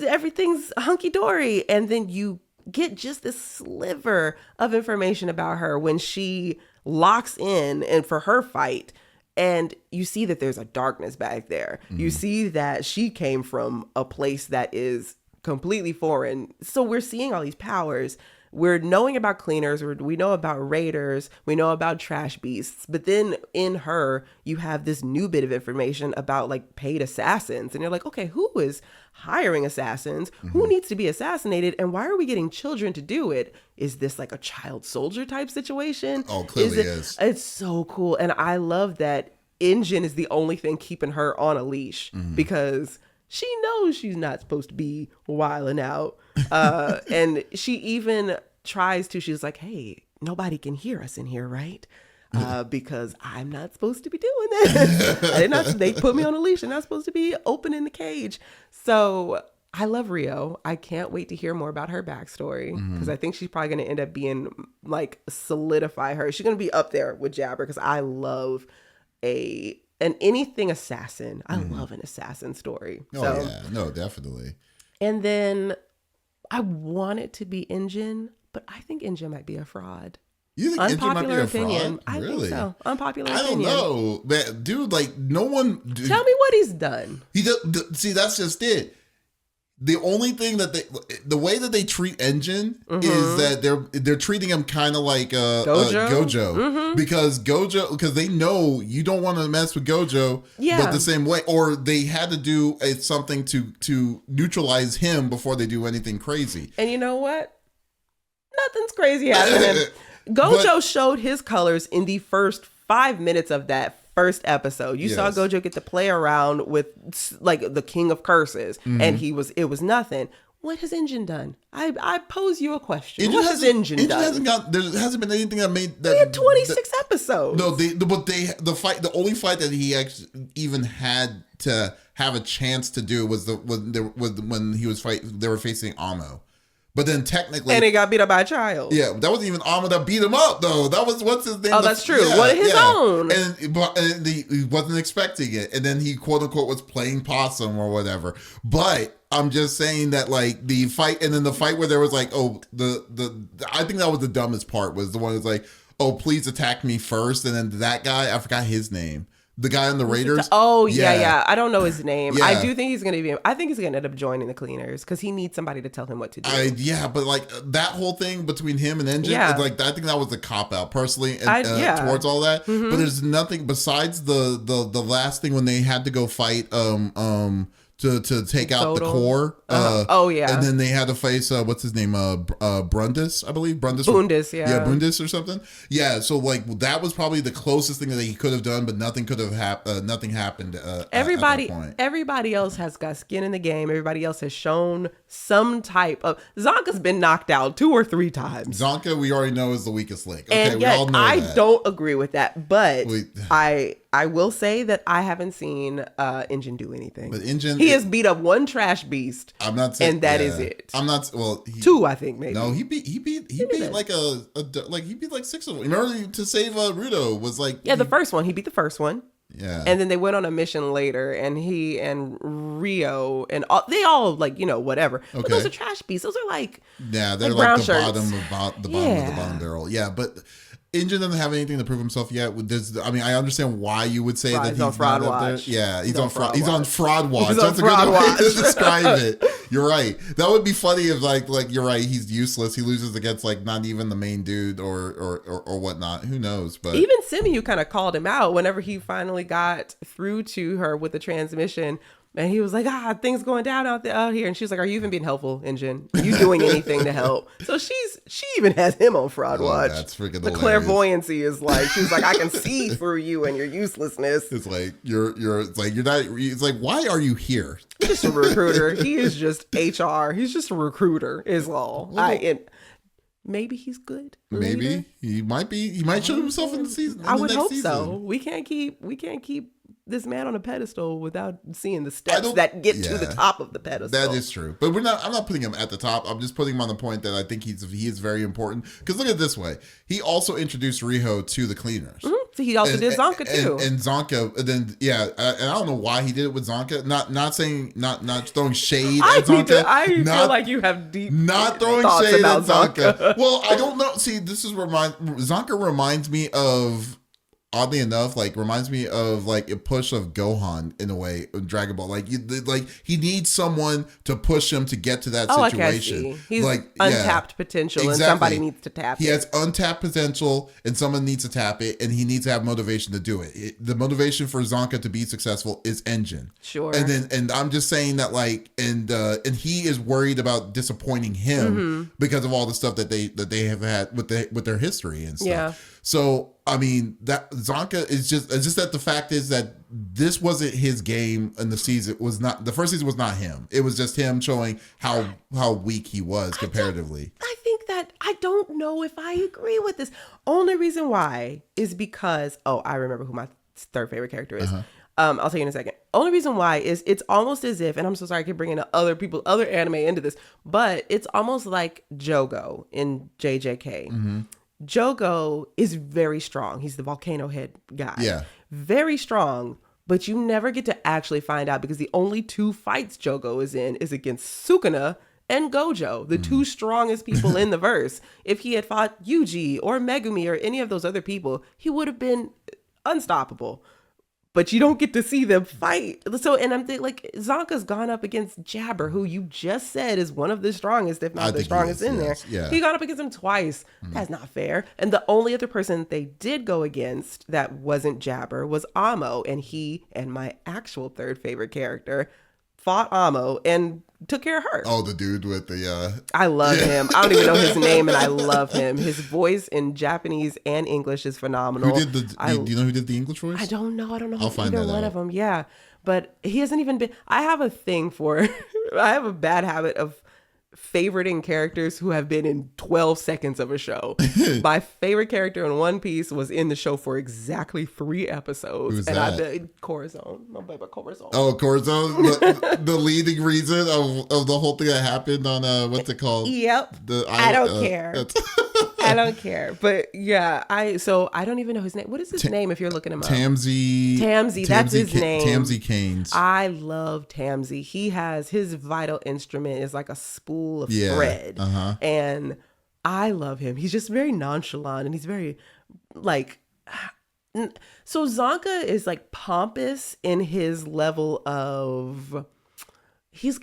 everything's hunky dory. And then you get just this sliver of information about her when she locks in and for her fight. And you see that there's a darkness back there. Mm-hmm. You see that she came from a place that is completely foreign. So we're seeing all these powers. We're knowing about cleaners. We know about raiders. We know about trash beasts. But then in her, you have this new bit of information about like paid assassins. And you're like, okay, who is hiring assassins? Mm-hmm. Who needs to be assassinated? And why are we getting children to do it? Is this like a child soldier type situation? Oh, clearly is. It's so cool. And I love that Engine is the only thing keeping her on a leash because she knows she's not supposed to be wilding out. And she even tries to, she's like, hey, nobody can hear us in here, right? Because I'm not supposed to be doing this. They put me on a leash. I'm not supposed to be opening the cage. So I love Rio. I can't wait to hear more about her backstory because I think she's probably going to end up being like solidify her. She's going to be up there with Jabber because I love anything assassin. I love an assassin story. Oh, so, yeah. No, definitely. And then I want it to be Engine, but I think Engine might be a fraud. You think Engine might be a fraud? I really? think so. Unpopular opinion. I don't know. Man, dude, like, no one... Tell me what he's done. See, that's just it. The only thing that the way that they treat Engine is that they're treating him kind of like Gojo, because they know you don't want to mess with Gojo, but the same way, or they had to do something to neutralize him before they do anything crazy. And you know what? Nothing's crazy happening. Gojo showed his colors in the first 5 minutes of that first episode. You saw Gojo get to play around with like the king of curses, and it was nothing. What has Engine done? I pose you a question. What has Engine done? There hasn't been anything that made that. We had 26 episodes. No, the only fight that he actually even had to have a chance to do was when he was they were facing Amo. But then technically... And he got beat up by a child. Yeah, that wasn't even Amo that beat him up, though. That was, what's his name? Oh, that's true. His own. And he wasn't expecting it. And then he, quote-unquote, was playing possum or whatever. But I'm just saying that, like, the fight... And then the fight where there was, like, I think that was the dumbest part, was the one that's like, oh, please attack me first. And then that guy, I forgot his name. The guy on the Raiders. Yeah. I don't know his name. Yeah. I do think he's going to be... I think he's going to end up joining the Cleaners because he needs somebody to tell him what to do. But like that whole thing between him and Engine, like I think that was a cop out personally, towards all that. But there's nothing besides the last thing when they had to go fight to take out the core. And then they had to face what's his name? Brundis, I believe. Bundis, yeah. Bundis or something. Yeah, so like that was probably the closest thing that he could have done, but nothing could have nothing happened. Everybody else has got skin in the game. Everybody else has shown some type of... Zonka's been knocked out 2 or 3 times. Zonka, we already know, is the weakest link. Okay, and yet, we all know that. I don't agree with that, but I will say that I haven't seen Engine do anything. But Engine... He has beat up 1 trash beast. I'm not saying... And that is it. I'm not... Well... 2, I think, maybe. No, he beat like he beat like 6 of them. Remember, to save Rudo was like... Yeah, the first one. He beat the first one. Yeah. And then they went on a mission later, and he and Rio and they all like, whatever. Okay. But those are trash beasts. Those are like... Yeah, they're like the bottom of the bottom barrel. Yeah, but Injun doesn't have anything to prove himself yet. I mean, I understand why you would say that he's on fraud not up there. watch. Yeah, he's on fraud. He's on fraud watch. He's That's on a fraud good way to watch. describe it. You're right. That would be funny if like you're right. He's useless. He loses against like not even the main dude or whatnot. Who knows? But even Simu kind of called him out whenever he finally got through to her with the transmission. And he was like, things going down out here. And she was like, are you even being helpful, Injun? Are you doing anything to help? So she even has him on fraud watch. That's freaking the hilarious. Clairvoyancy is like, she's like, I can see through you and your uselessness. It's like you're not. It's like, why are you here? He's just a recruiter. He is just HR. He's just a recruiter. Is all. Maybe he's good. Maybe leader. he might be. He might show himself in the season. I would hope so. We can't keep this man on a pedestal without seeing the steps that get to the top of the pedestal. That is true. But I'm not putting him at the top. I'm just putting him on the point that I think he is very important. Because look at it this way. He also introduced Riho to the cleaners. Mm-hmm. So he also did Zonka too. And Zonka, and then and I don't know why he did it with Zonka. Not saying not throwing shade at Zonka. I feel like you have deep not throwing thoughts shade about at Zonka. Well, I don't know. See, this is Zonka reminds me of, oddly enough, like reminds me of like a push of Gohan in a way in Dragon Ball. Like he needs someone to push him to get to that situation. I see. He's like untapped potential, exactly. and somebody needs to tap it. He has untapped potential, and someone needs to tap it, and he needs to have motivation to do it. The motivation for Zonka to be successful is Engine. Sure. And I'm just saying that and he is worried about disappointing him because of all the stuff that they have had with their history and stuff. Yeah. So I mean, that Zonka is it's just that the fact is that this wasn't his game, and the first season was not him. It was just him showing how weak he was comparatively. I think that I don't know if I agree with this. Only reason why is because I remember who my third favorite character is. I'll tell you in a second. Only reason why is it's almost as if, and I'm so sorry I keep bringing other anime into this, but it's almost like Jogo in JJK. Jogo is very strong. He's the volcano head guy. Yeah. Very strong, but you never get to actually find out because the only two fights Jogo is in is against Sukuna and Gojo, the two strongest people in the verse. If he had fought Yuji or Megumi or any of those other people, he would have been unstoppable. But you don't get to see them fight. So, and I'm thinking, like, Zonka's gone up against Jabber, who you just said is one of the strongest, if not the strongest in there. Yeah. He got up against him twice. That's not fair. And the only other person they did go against that wasn't Jabber was Amo. And he and my actual third favorite character fought Amo and took care of her. Oh, the dude with the I love him. I don't even know his name, and I love him. His voice in Japanese and English is phenomenal. Do you know who did the English voice? I don't know. I'll find either one of them. Yeah, but he hasn't even been. I have a thing for. I have a bad habit of favoriting characters who have been in 12 seconds of a show. My favorite character in One Piece was in the show for exactly 3 episodes. Who's and that? Corazon. My baby Corazon. Oh, Corazon, the leading reason of the whole thing that happened on what's it called? Yep. I don't care. I don't care. But yeah, I don't even know his name. What is his name if you're looking him up? Tamsy, that's his name. Tamsy Canes. I love Tamsy. He has his vital instrument is like a spool of thread. And I love him. He's just very nonchalant and he's very like so Zonka is like pompous in his level of he's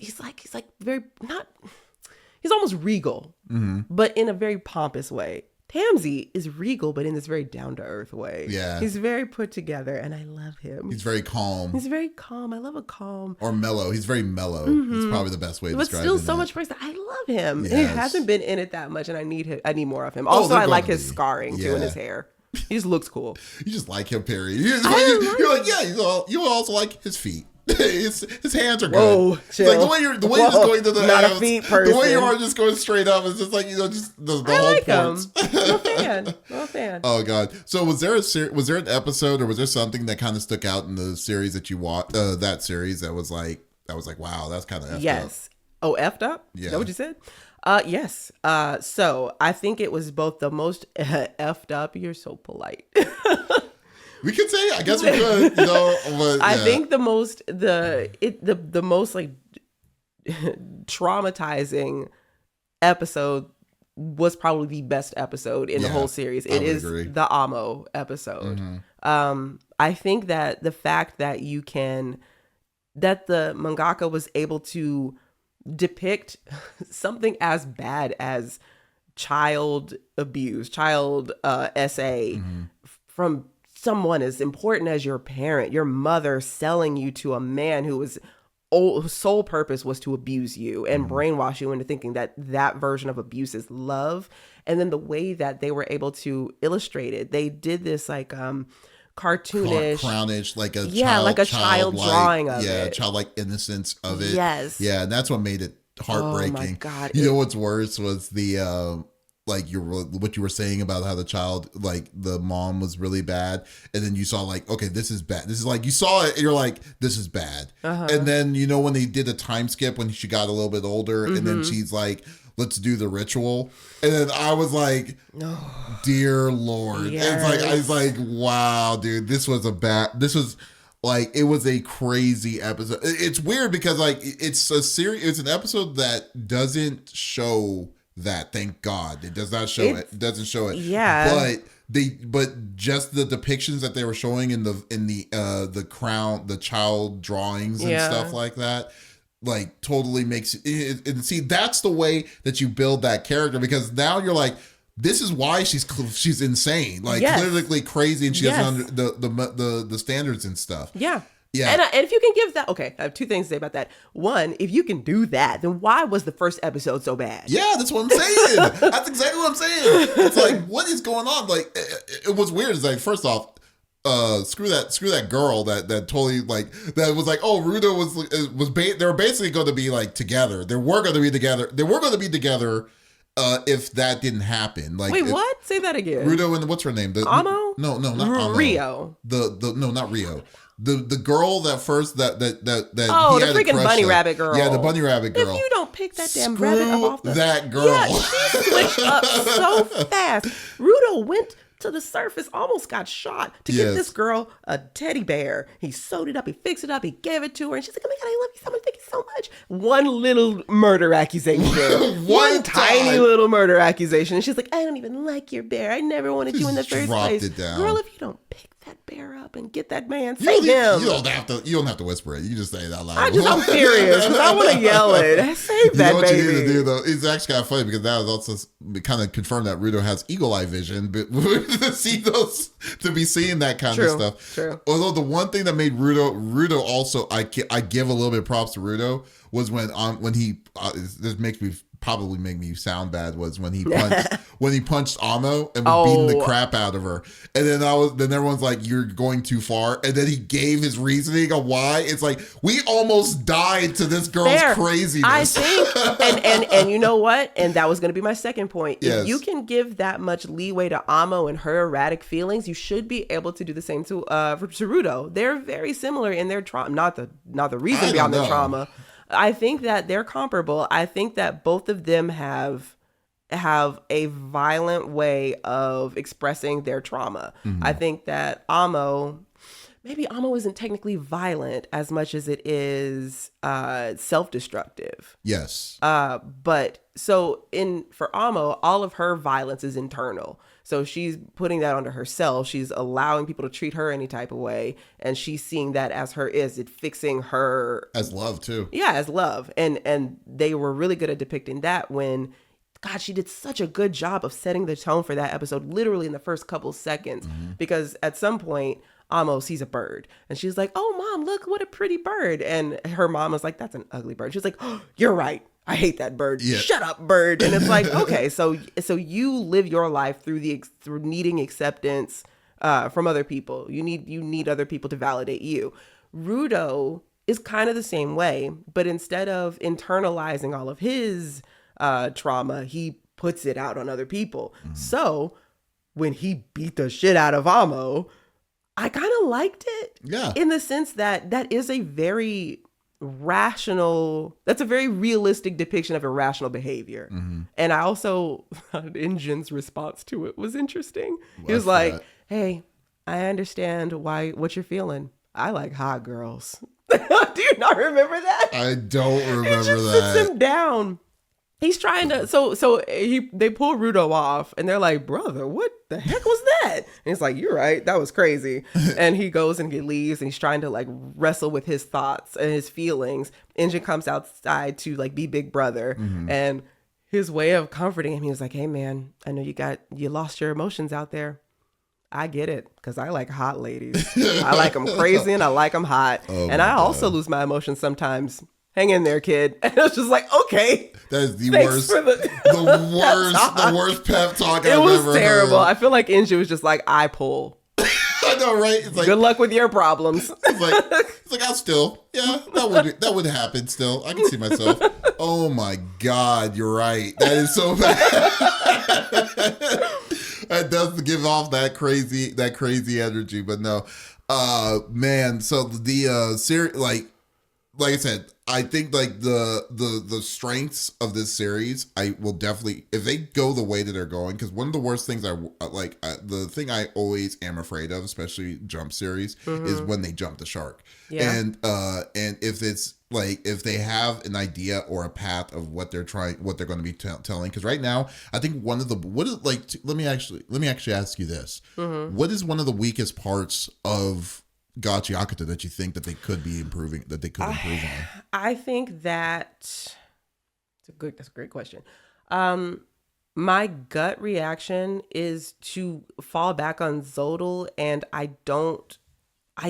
almost regal, but in a very pompous way. Tamsy is regal, but in this very down-to-earth way. Yeah. He's very put together, and I love him. He's very calm. I love a calm. Or mellow. He's very mellow. It's probably the best way to describe it. But still so much person. I love him. Yes. And he hasn't been in it that much, and I need more of him. Oh, also, I like his scarring, too, in his hair. He just looks cool. You just like him, period. You're like, yeah, you also like his feet. His hands are good. Whoa, chill. Like the way you're just going to the not abs, a feet person. The way you are just going straight up is just like just the I whole like points. I'm a fan. Oh god. So was there an episode or was there something that kind of stuck out in the series that you watched? That series that was like wow, that's kind of effed up. Oh, effed up? Yeah. Is that what you said? Yes. So I think it was both the most effed up. You're so polite. We could say, I guess we could, but yeah. I think the most like traumatizing episode was probably the best episode in the whole series. It is agree. the Amo episode. I think that the fact that that the mangaka was able to depict something as bad as child abuse, child SA from someone as important as your parent, your mother, selling you to a man whose sole purpose was to abuse you and brainwash you into thinking that version of abuse is love. And then the way that they were able to illustrate it, they did this like cartoonish, clownish, like a child drawing of it, childlike innocence of it. Yes, and that's what made it heartbreaking. Oh my God. You know what's worse was the like what you were saying about how the child, like the mom was really bad, and then you saw like, okay, this is bad. This is like, you saw it and you're like, this is bad. And then when they did a time skip when she got a little bit older, and then she's like, let's do the ritual, and then I was like, dear Lord. It's like, I was like, wow, dude, this was like, it was a crazy episode. It's weird because like it's an episode that doesn't show that, thank God. It does not show it. It doesn't show it. Yeah. But just the depictions that they were showing in the crown, the child drawings and stuff like that, like totally makes it. And see, that's the way that you build that character, because now you're like, this is why she's insane, like clinically crazy, and she doesn't the standards and stuff. Yeah. And if you can give that, okay, I have two things to say about that. One, if you can do that, then why was the first episode so bad? Yeah, that's what I'm saying. That's exactly what I'm saying. It's like, what is going on? Like, it was weird. It's like, first off, screw that girl that totally, like, that was like, oh, Rudo they were basically going to be like together. They were going to be together. If that didn't happen. Like, wait, what? Say that again. Rudo and what's her name? Amo? No, not Amo. Rio. No, not Rio. The girl that first that oh, the freaking bunny rabbit girl. Yeah, the bunny rabbit girl. If you don't pick that damn rabbit up off that girl. Yeah, she switched up so fast. Rudo went to the surface, almost got shot to get this girl a teddy bear. He sewed it up, he fixed it up, he gave it to her, and she's like, oh my God, I love you so much, thank you so much. One little murder accusation. One tiny little murder accusation. And she's like, I don't even like your bear. I never wanted you in the first place. It down. Girl, if you don't pick that bear up and get that man, save him. You don't have to whisper it. You just say it out loud. I'm furious because I want to yell it. Save that baby. What you need to do though, it's actually kind of funny because that was also kind of confirmed that Rudo has eagle eye vision, but to be seeing that kind of stuff. True. Although the one thing that made Rudo also, I give a little bit of props to Rudo, was when he this probably make me sound bad, was when he punched Amo and was beating the crap out of her, and then everyone's like, you're going too far, and then he gave his reasoning of why. It's like, we almost died to this girl's craziness. I think, and you know what, and that was going to be my second point. If you can give that much leeway to Amo and her erratic feelings, you should be able to do the same to Rudo. They're very similar in their trauma, not the reason behind the trauma. I think that they're comparable. I think that both of them have a violent way of expressing their trauma. I think that maybe Amo isn't technically violent as much as it is self-destructive. Yes. But so for Amo, all of her violence is internal. So she's putting that onto herself. She's allowing people to treat her any type of way. And she's seeing that as it fixing her. As love, too. Yeah, as love. And they were really good at depicting that when, God, she did such a good job of setting the tone for that episode, literally in the first couple seconds. Because at some point, Amo sees a bird. And she's like, oh, Mom, look, what a pretty bird. And her mom was like, that's an ugly bird. She's like, oh, you're right. I hate that bird. Yeah. Shut up, bird. And it's like, okay, so you live your life through needing acceptance from other people. You need other people to validate you. Rudo is kind of the same way, but instead of internalizing all of his trauma, he puts it out on other people. So when he beat the shit out of Amo, I kind of liked it. Yeah. In the sense that is a very that's a very realistic depiction of irrational behavior. And I also thought Injin's response to it was interesting. He was like, hey, I understand what you're feeling. I like hot girls. Do you not remember that? I don't remember that. It just sits him down. He's trying to, they pull Rudo off and they're like, brother, what the heck was that? And he's like, you're right. That was crazy. And he goes and he leaves and he's trying to like wrestle with his thoughts and his feelings. Engine comes outside to like be big brother. And his way of comforting him, he was like, hey man, I know you lost your emotions out there. I get it, because I like hot ladies. I like them crazy and I like them hot. And I also lose my emotions sometimes. Hang in there, kid. And it was just like, okay. That is the worst, the worst pep talk I've ever heard. It was terrible. I feel like Inju was just like, I pull. I know, right? It's like, good luck with your problems. It's like, I'll still, yeah, that would happen still. I can see myself. Oh my God, you're right. That is so bad. That does give off that crazy energy, but no. Man, so the series, like I said, I think like the strengths of this series, I will definitely, if they go the way that they're going, because one of the worst things the thing I always am afraid of, especially jump series, is when they jump the shark. Yeah. And if it's like, if they have an idea or a path of what they're going to be telling, because right now I think let me actually ask you this: what is one of the weakest parts of Gachiakuta that you think that they could be improving, that they could improve on? I think that's a great question. My gut reaction is to fall back on Zodal, and I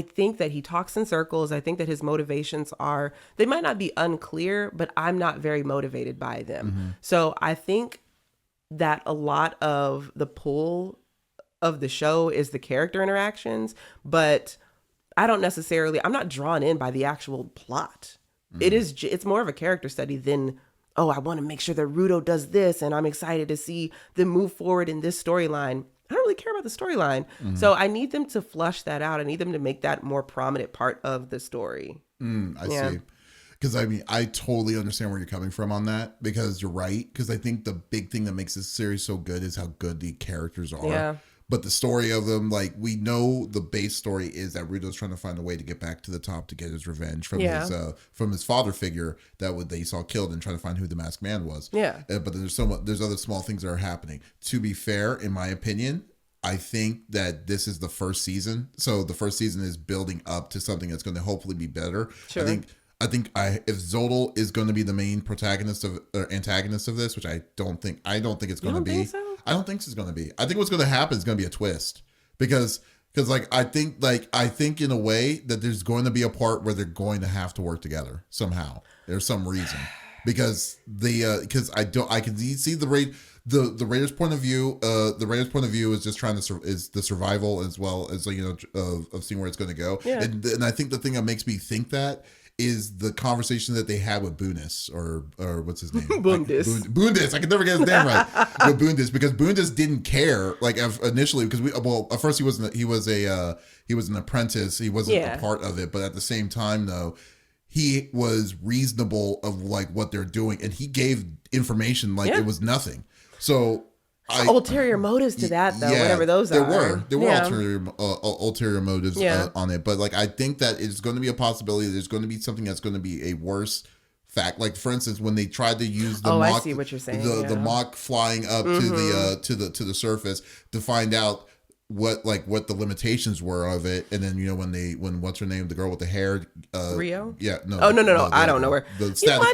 think that he talks in circles. I think that his motivations they might not be unclear, but I'm not very motivated by them. So I think that a lot of the pull of the show is the character interactions, but I'm not drawn in by the actual plot. It's more of a character study than, oh, I want to make sure that Rudo does this and I'm excited to see them move forward in this storyline. I don't really care about the storyline. So I need them to flush that out. I need them to make that more prominent part of the story. I see. Because I mean, I totally understand where you're coming from on that, because you're right. Because I think the big thing that makes this series so good is how good the characters are. Yeah. But the story of them, like, we know the base story is that Rudo's trying to find a way to get back to the top to get his revenge from his father figure that he saw killed, and trying to find who the masked man was. Yeah. But there's other small things that are happening. To be fair, in my opinion, I think that this is the first season. So the first season is building up to something that's going to hopefully be better. Sure. I think if Zodal is going to be the main protagonist or antagonist of this, which I don't think it's going to be. So? I don't think it's going to be. I think what's going to happen is going to be a twist, because I think in a way that there's going to be a part where they're going to have to work together somehow. There's some reason, because I can see the Raiders' point of view. The Raiders' point of view is just is the survival, as well as, of seeing where it's going to go. Yeah. And I think the thing that makes me think that is the conversation that they had with Boondis, or what's his name? Boondis. I can never get his name right. With Boondis, because Boondis didn't care, like, initially, because at first he was an apprentice. He wasn't a part of it, but at the same time, though, he was reasonable of like what they're doing, and he gave information like it was nothing. So ulterior motives to that, though, whatever those are. There were ulterior motives on it, but like, I think that it's going to be a possibility. There's going to be something that's going to be a worse fact. Like, for instance, when they tried to use the mock, I see what you're saying. The mock flying up to the surface to find out what the limitations were of it, and then when what's her name, the girl with the hair, Rio? Yeah, no. Oh no, I don't know her. The static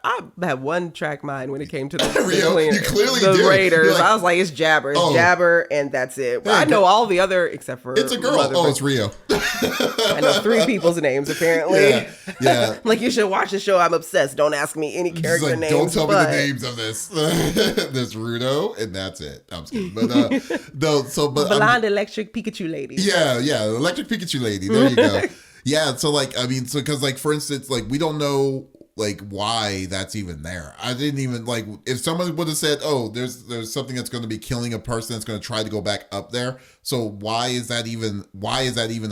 I had one track mind when it came to the Rio. You clearly the do. Raiders. I was like, it's Jabber, Jabber, and that's it. But I know all the other except for it's a girl. It's Rio. I know 3 people's names apparently. Yeah. Like, you should watch the show. I'm obsessed. Don't ask me any character names. Don't tell me the names of this. This Rudo, and that's it. I'm just kidding. But no. So but. Blonde electric Pikachu lady. Yeah, electric Pikachu lady. There you go. Yeah, so like, I mean, so because like, for instance, like, we don't know like why that's even there. I didn't even like, if someone would have said, oh, there's something that's going to be killing a person that's going to try to go back up there. So why is that even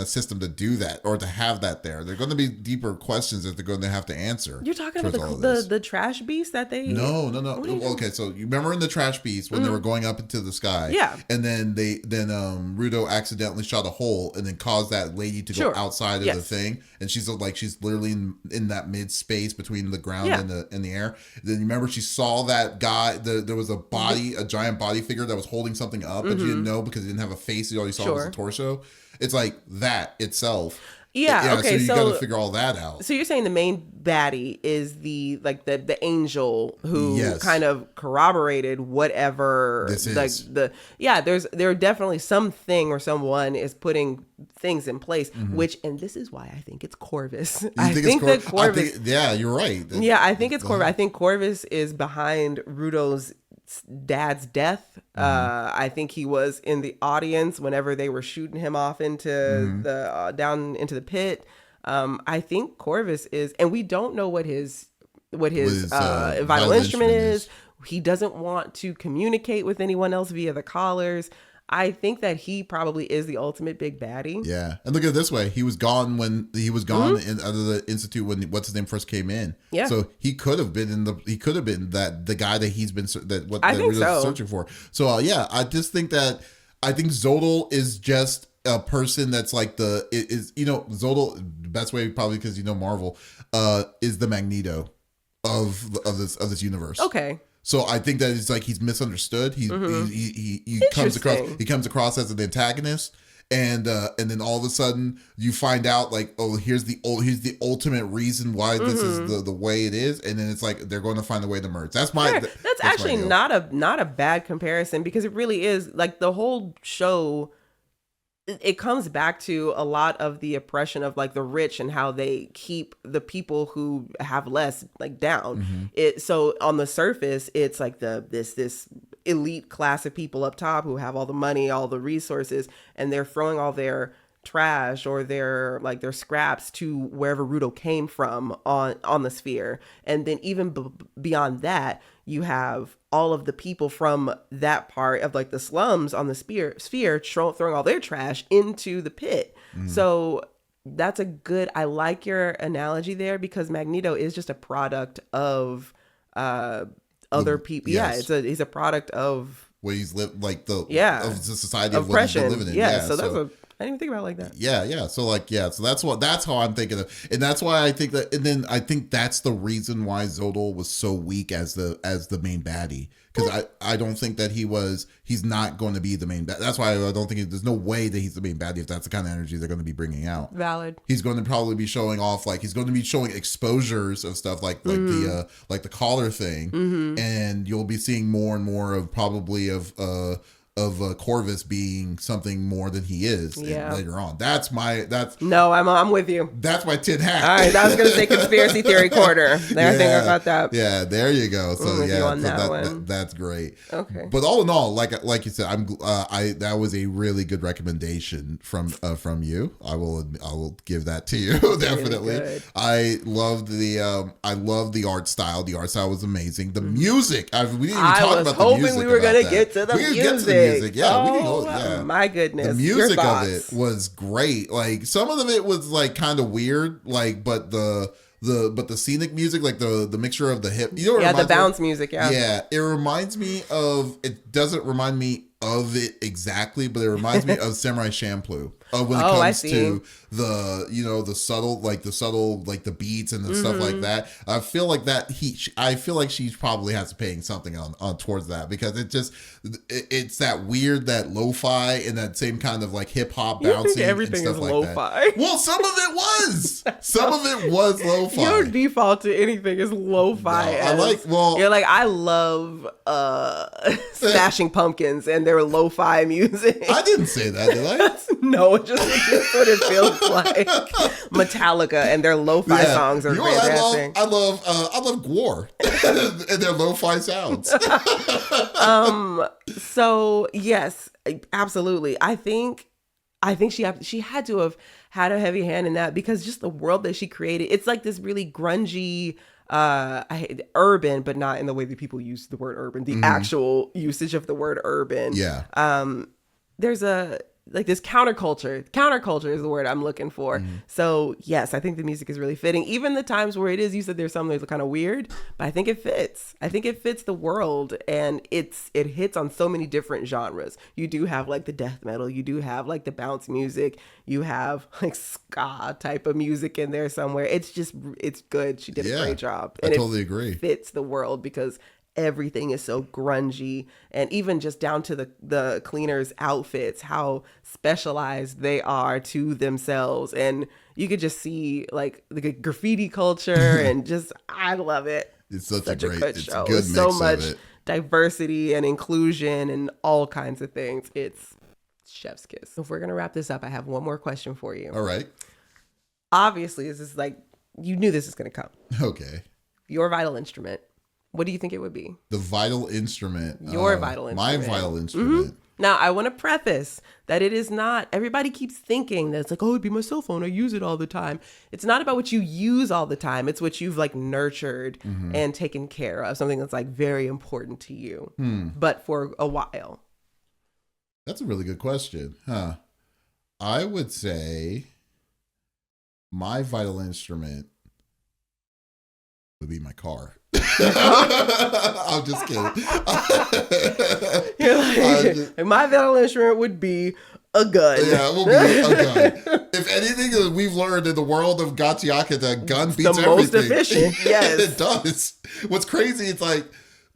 a system to do that, or to have that there? There are going to be deeper questions that they're going to have to answer. You're talking about the trash beast that they... No. Okay, so you remember in the trash beast when they were going up into the sky? Yeah. And then Rudo accidentally shot a hole and then caused that lady to go outside of the thing. And she's literally in that mid space between between the ground and the air. Then you remember she saw that guy. There was a giant body figure that was holding something up, but you didn't know because it didn't have a face. All you saw was a torso. It's like that itself. Yeah. Okay. So you got to figure all that out. So you're saying the main baddie is the angel who kind of corroborated whatever this is. There definitely something or someone is putting things in place, and this is why I think it's Corvus. I think Corvus. You're right. Yeah, I think it's Corvus. I think Corvus is behind Rudo's dad's death. I think he was in the audience whenever they were shooting him off into the down into the pit. I think Corvus is, and we don't know what his vital instrument is. He doesn't want to communicate with anyone else via the collars. I think that he probably is the ultimate big baddie. Yeah, and look at it this way: he was gone out of the institute when what's his name first came in. Yeah, so he could have been the guy that he's been searching for. So I just think that Zodal is just a person that's like Zodal. The best way probably because Marvel is the Magneto of this universe. Okay. So I think that it's like he's misunderstood. He comes across as an antagonist, and then all of a sudden you find out like, oh, here's the ultimate reason why this is the way it is, and then it's like they're going to find a way to merge. That's actually not a bad comparison, because it really is like the whole show. It comes back to a lot of the oppression of like the rich and how they keep the people who have less like down. So on the surface, it's like this elite class of people up top who have all the money, all the resources, and they're throwing all their trash or their scraps to wherever Rudo came from on the sphere. And then even beyond that, you have all of the people from that part of like the slums on the sphere throwing all their trash into the pit. So that's I like your analogy there, because Magneto is just a product of other people. Yes. Yeah, he's a product of where he's lived, like of the society of oppression. What he's been living in. Yeah, so I didn't even think about it like that. Yeah. So that's how I'm thinking of, and that's why I think that, and then I think that's the reason why Zodal was so weak as the main baddie, because I don't think that he's not going to be the main baddie. That's why I don't think there's no way that he's the main baddie if that's the kind of energy they're going to be bringing out. Valid. He's going to probably be showing off, like he's going to be showing exposures of stuff like the collar thing, and you'll be seeing more and more of probably of Corvus being something more than he is later on. No, I'm with you. That's my tin hat. All right, I was going to say conspiracy theory corner. There, I think about that. Yeah, there you go. So that's great. Okay. But all in all, like you said, that was a really good recommendation from you. I will give that to you definitely. Really, I loved the art style. The art style was amazing. The music. We didn't even talk about the music. I was hoping we were going to get to the music. Yeah, my goodness. The music of it was great. Like some of it was like kind of weird, like but the scenic music, like the mixture of the hip, the bounce music, it reminds me of. It doesn't remind me of it exactly, but it reminds me of Samurai Champloo. When it comes to the subtle, like the beats and the stuff like that. I feel like she probably has to paying something on towards that, because it's that weird, that lo-fi and that same kind of like hip hop bouncing. Everything and stuff is like lo-fi. That. Well, some of it was. Some of it was lo-fi. Your default to anything is lo-fi. No, you're like, I love Smashing Pumpkins and their lo-fi music. I didn't say that, did I? No, just what it feels like. Metallica and their lo-fi songs are fantastic. I love Gwar and their lo-fi sounds. So yes, absolutely. I think she had to have had a heavy hand in that, because just the world that she created, it's like this really grungy, urban, but not in the way that people use the word urban, the actual usage of the word urban. Yeah. this counterculture is the word I'm looking for. So yes, I think the music is really fitting. Even the times where it is, you said there's some that are kind of weird, but I think it fits. I think it fits the world, and it hits on so many different genres. You do have like the death metal, you do have like the bounce music, you have like ska type of music in there somewhere. It's good. She did a great job. And I totally agree. Fits the world because everything is so grungy, and even just down to the cleaners' outfits, how specialized they are to themselves. And you could just see like the graffiti culture and just, I love it. It's such a good show. Good mix so much of it. Diversity and inclusion and all kinds of things. It's chef's kiss. If we're going to wrap this up, I have one more question for you. All right. Obviously, this is like, you knew this was going to come. Okay. Your vital instrument. What do you think it would be? The vital instrument. Your vital instrument. My vital instrument. Mm-hmm. Now, I want to preface that it is not, everybody keeps thinking that it's like, oh, it'd be my cell phone. I use it all the time. It's not about what you use all the time. It's what you've like nurtured and taken care of. Something that's like very important to you, but for a while. That's a really good question. Huh. I would say my vital instrument would be my car. I'm just kidding. My vital instrument would be a gun. Yeah, it will be a gun. If anything we've learned in the world of Gachiakuta, a gun beats everything. The most efficient, yes. It does. What's crazy, it's like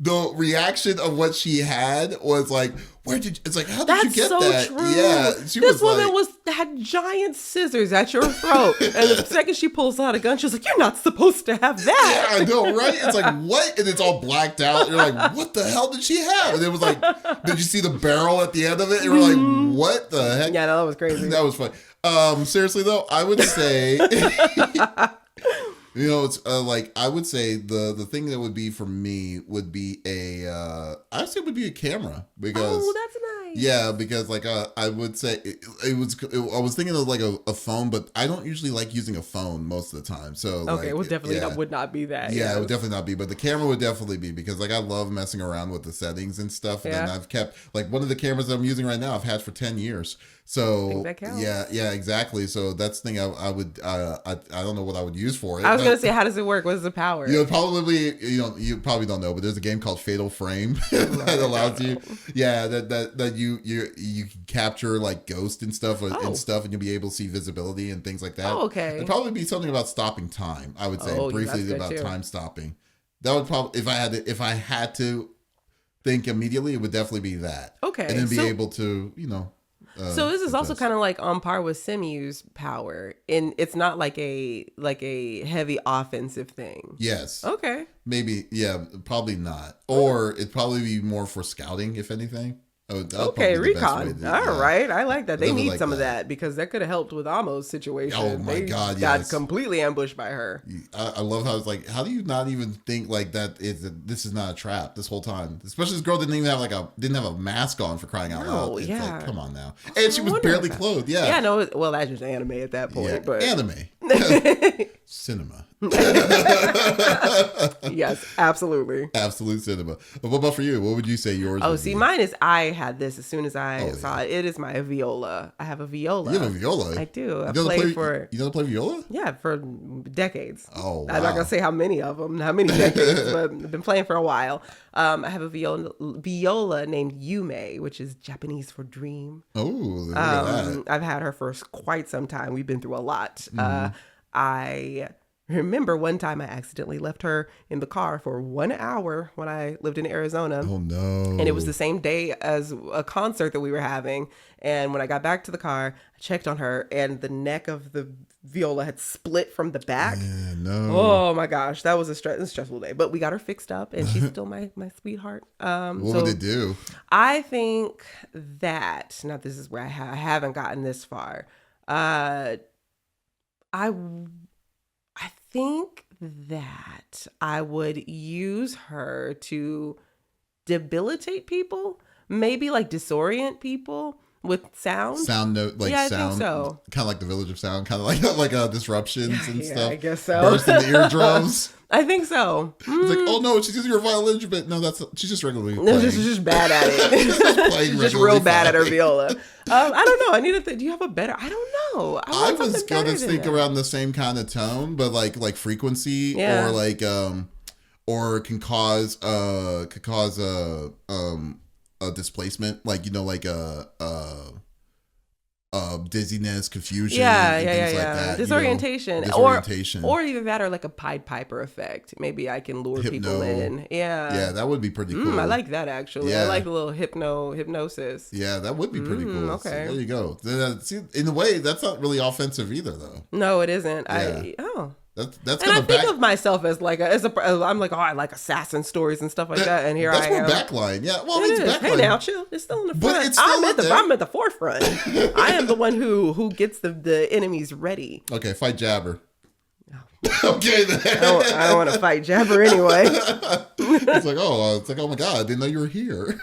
the reaction of what she had was like, it's like, how did you get that? True. Yeah. This woman had giant scissors at your throat. And the second she pulls out a gun, she's like, you're not supposed to have that. Yeah, I know, right? It's like, what? And it's all blacked out. You're like, what the hell did she have? And it was like, did you see the barrel at the end of it? And we're like, what the heck? Yeah, no, that was crazy. That was fun. Seriously though, I would say it's I would say the thing that would be for me would be I say it would be a camera, because that's nice. Yeah, because I would say I was thinking of like a phone, but I don't usually like using a phone most of the time. So okay, well definitely that would not be that. Yeah, it would definitely not be, but the camera would definitely be, because like I love messing around with the settings and stuff. And then I've kept like one of the cameras that I'm using right now I've had for 10 years. So I think that counts. yeah, exactly. So that's the thing I would I don't know what I would use for it. I was gonna say, how does it work? What is the power? You probably don't know, but there's a game called Fatal Frame that allows you, that you can capture like ghosts and stuff, and you'll be able to see visibility and things like that. Oh, okay. It'd probably be something about stopping time. I would say briefly about time stopping. That would probably, if I had to think immediately, it would definitely be that. Okay, and then be able to so this is also kind of like on par with Simu's power, and it's not like a heavy offensive thing. Yes. Okay. Maybe, yeah, probably not. Or it'd probably be more for scouting, if anything. Okay, recon. All right, I like that. They need some of that, because that could have helped with Amo's situation. Oh my God, got completely ambushed by her. I love how it's like, how do you not even think like this is not a trap this whole time? Especially this girl didn't have a mask on, for crying out loud. It's like, come on now. And she was barely clothed. Yeah. Yeah, no, well, that's just anime at that point. But anime. Cinema. Yes, absolutely. Absolute cinema. But what about for you? What would you say yours would be? Mine is, I had this as soon as I saw it. It is my viola. I have a viola. You have a viola? I do. You know how to play viola? Yeah, for decades. Oh, wow. I'm not going to say how many decades, but I've been playing for a while. I have a viola named Yume, which is Japanese for dream. Oh, look at that. I've had her for quite some time. We've been through a lot. I remember one time I accidentally left her in the car for 1 hour when I lived in Arizona. Oh no. And it was the same day as a concert that we were having. And when I got back to the car, I checked on her, and the neck of the viola had split from the back. Yeah, no. Oh my gosh, that was a stressful day. But we got her fixed up, and she's still my sweetheart. What would it do? I think that, now this is where I haven't gotten this far. I think that I would use her to debilitate people, maybe like disorient people, with sound. Sound note, like Yeah, I sound, think so. kind of like the Village of Sound, kind of like disruptions and Yeah, stuff. I guess so. Burst in the eardrums. I think so. It's like, oh no, she's using her violin instrument. No, she's just regularly No, playing. she's just bad at it. She's just playing Just regularly real bad at her fine. viola. I don't know. I need to think. Do you have a better? I don't know. I want was something gonna better than think that. around the same kind of tone, but like frequency Yeah. or can cause a displacement, like dizziness, confusion, and things like that. Disorientation. Disorientation. Or either that or like a Pied Piper effect. Maybe I can lure people in. Yeah. Yeah, that would be pretty cool. I like that actually. Yeah. I like the little hypnosis. Yeah, that would be pretty cool. Okay. So there you go. See, in a way, that's not really offensive either, though. No, it isn't. Yeah. That's And kind I of think of myself as like I'm like, oh, I like assassin stories and stuff like that. And here I am. That's more backline. Yeah. Well, It it's is. backline. Hey now, chill. It's still in the But front. it's still in there. I'm at the forefront. I am the one who gets the enemies ready. Okay, fight Jabber. Okay, then. I don't want to fight Jabber anyway. It's like, oh my God, I didn't know you were here.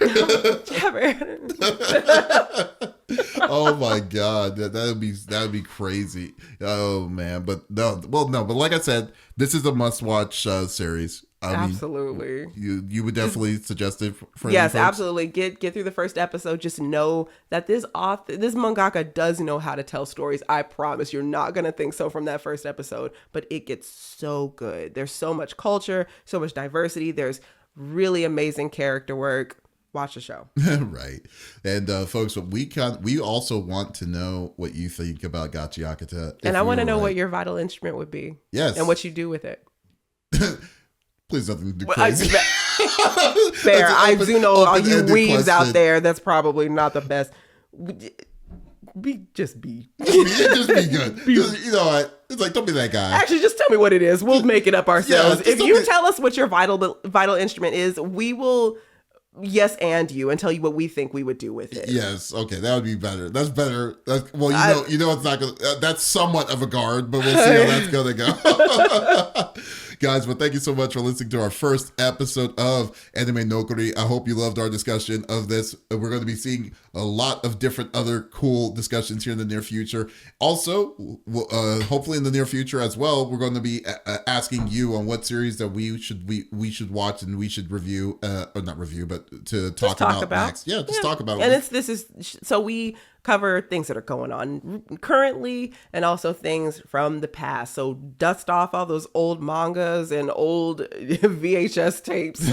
Jabber. Oh my God, that would be crazy. Oh man, but no, but like I said, this is a must-watch series. I mean, Absolutely. you would definitely suggest it for Yes, any folks? absolutely. Get through the first episode. Just know that this mangaka does know how to tell stories. I promise. You're not gonna think so from that first episode, but it gets so good. There's so much culture, so much diversity. There's really amazing character work. Watch the show. Right. And folks, we also want to know what you think about Gachiakuta. And I want to know what your vital instrument would be. Yes. And what you do with it. Please nothing too Well, crazy. Fair. I That's an do know all you open-ended weaves out question. there. That's probably not the best. Just be. Just be good. Just, you know what? It's like, don't be that guy. Actually, just tell me what it is. We'll make it up ourselves. just If tell you me- tell us what your vital instrument is, we will yes and you and tell you what we think we would do with it. Yes. Okay. That would be better. That's better. Well, you know, it's not going to, that's somewhat of a guard, but we'll see how that's going to go. Guys, but thank you so much for listening to our first episode of Anime Nokori. I hope you loved our discussion of this. We're going to be seeing a lot of different other cool discussions here in the near future. Also, hopefully in the near future as well, we're going to be asking you on what series that we should watch and we should review, or not review, but to talk about next. Yeah, just talk about And it. so we cover things that are going on currently and also things from the past. So dust off all those old mangas and old VHS tapes.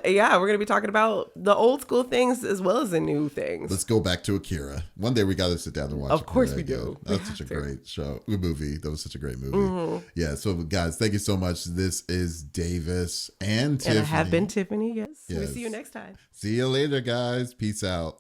Yeah, we're going to be talking about the old school things as well as the new things. Let's go back to Akira. One day we got to sit down and watch. Of course Akira we again. do. That's such a great movie. That was such a great movie. Mm-hmm. Yeah. So guys, thank you so much. This is Davis and Tiffany. And I have been Tiffany. Yes. We'll Yes. see you next time. See you later, guys. Peace out.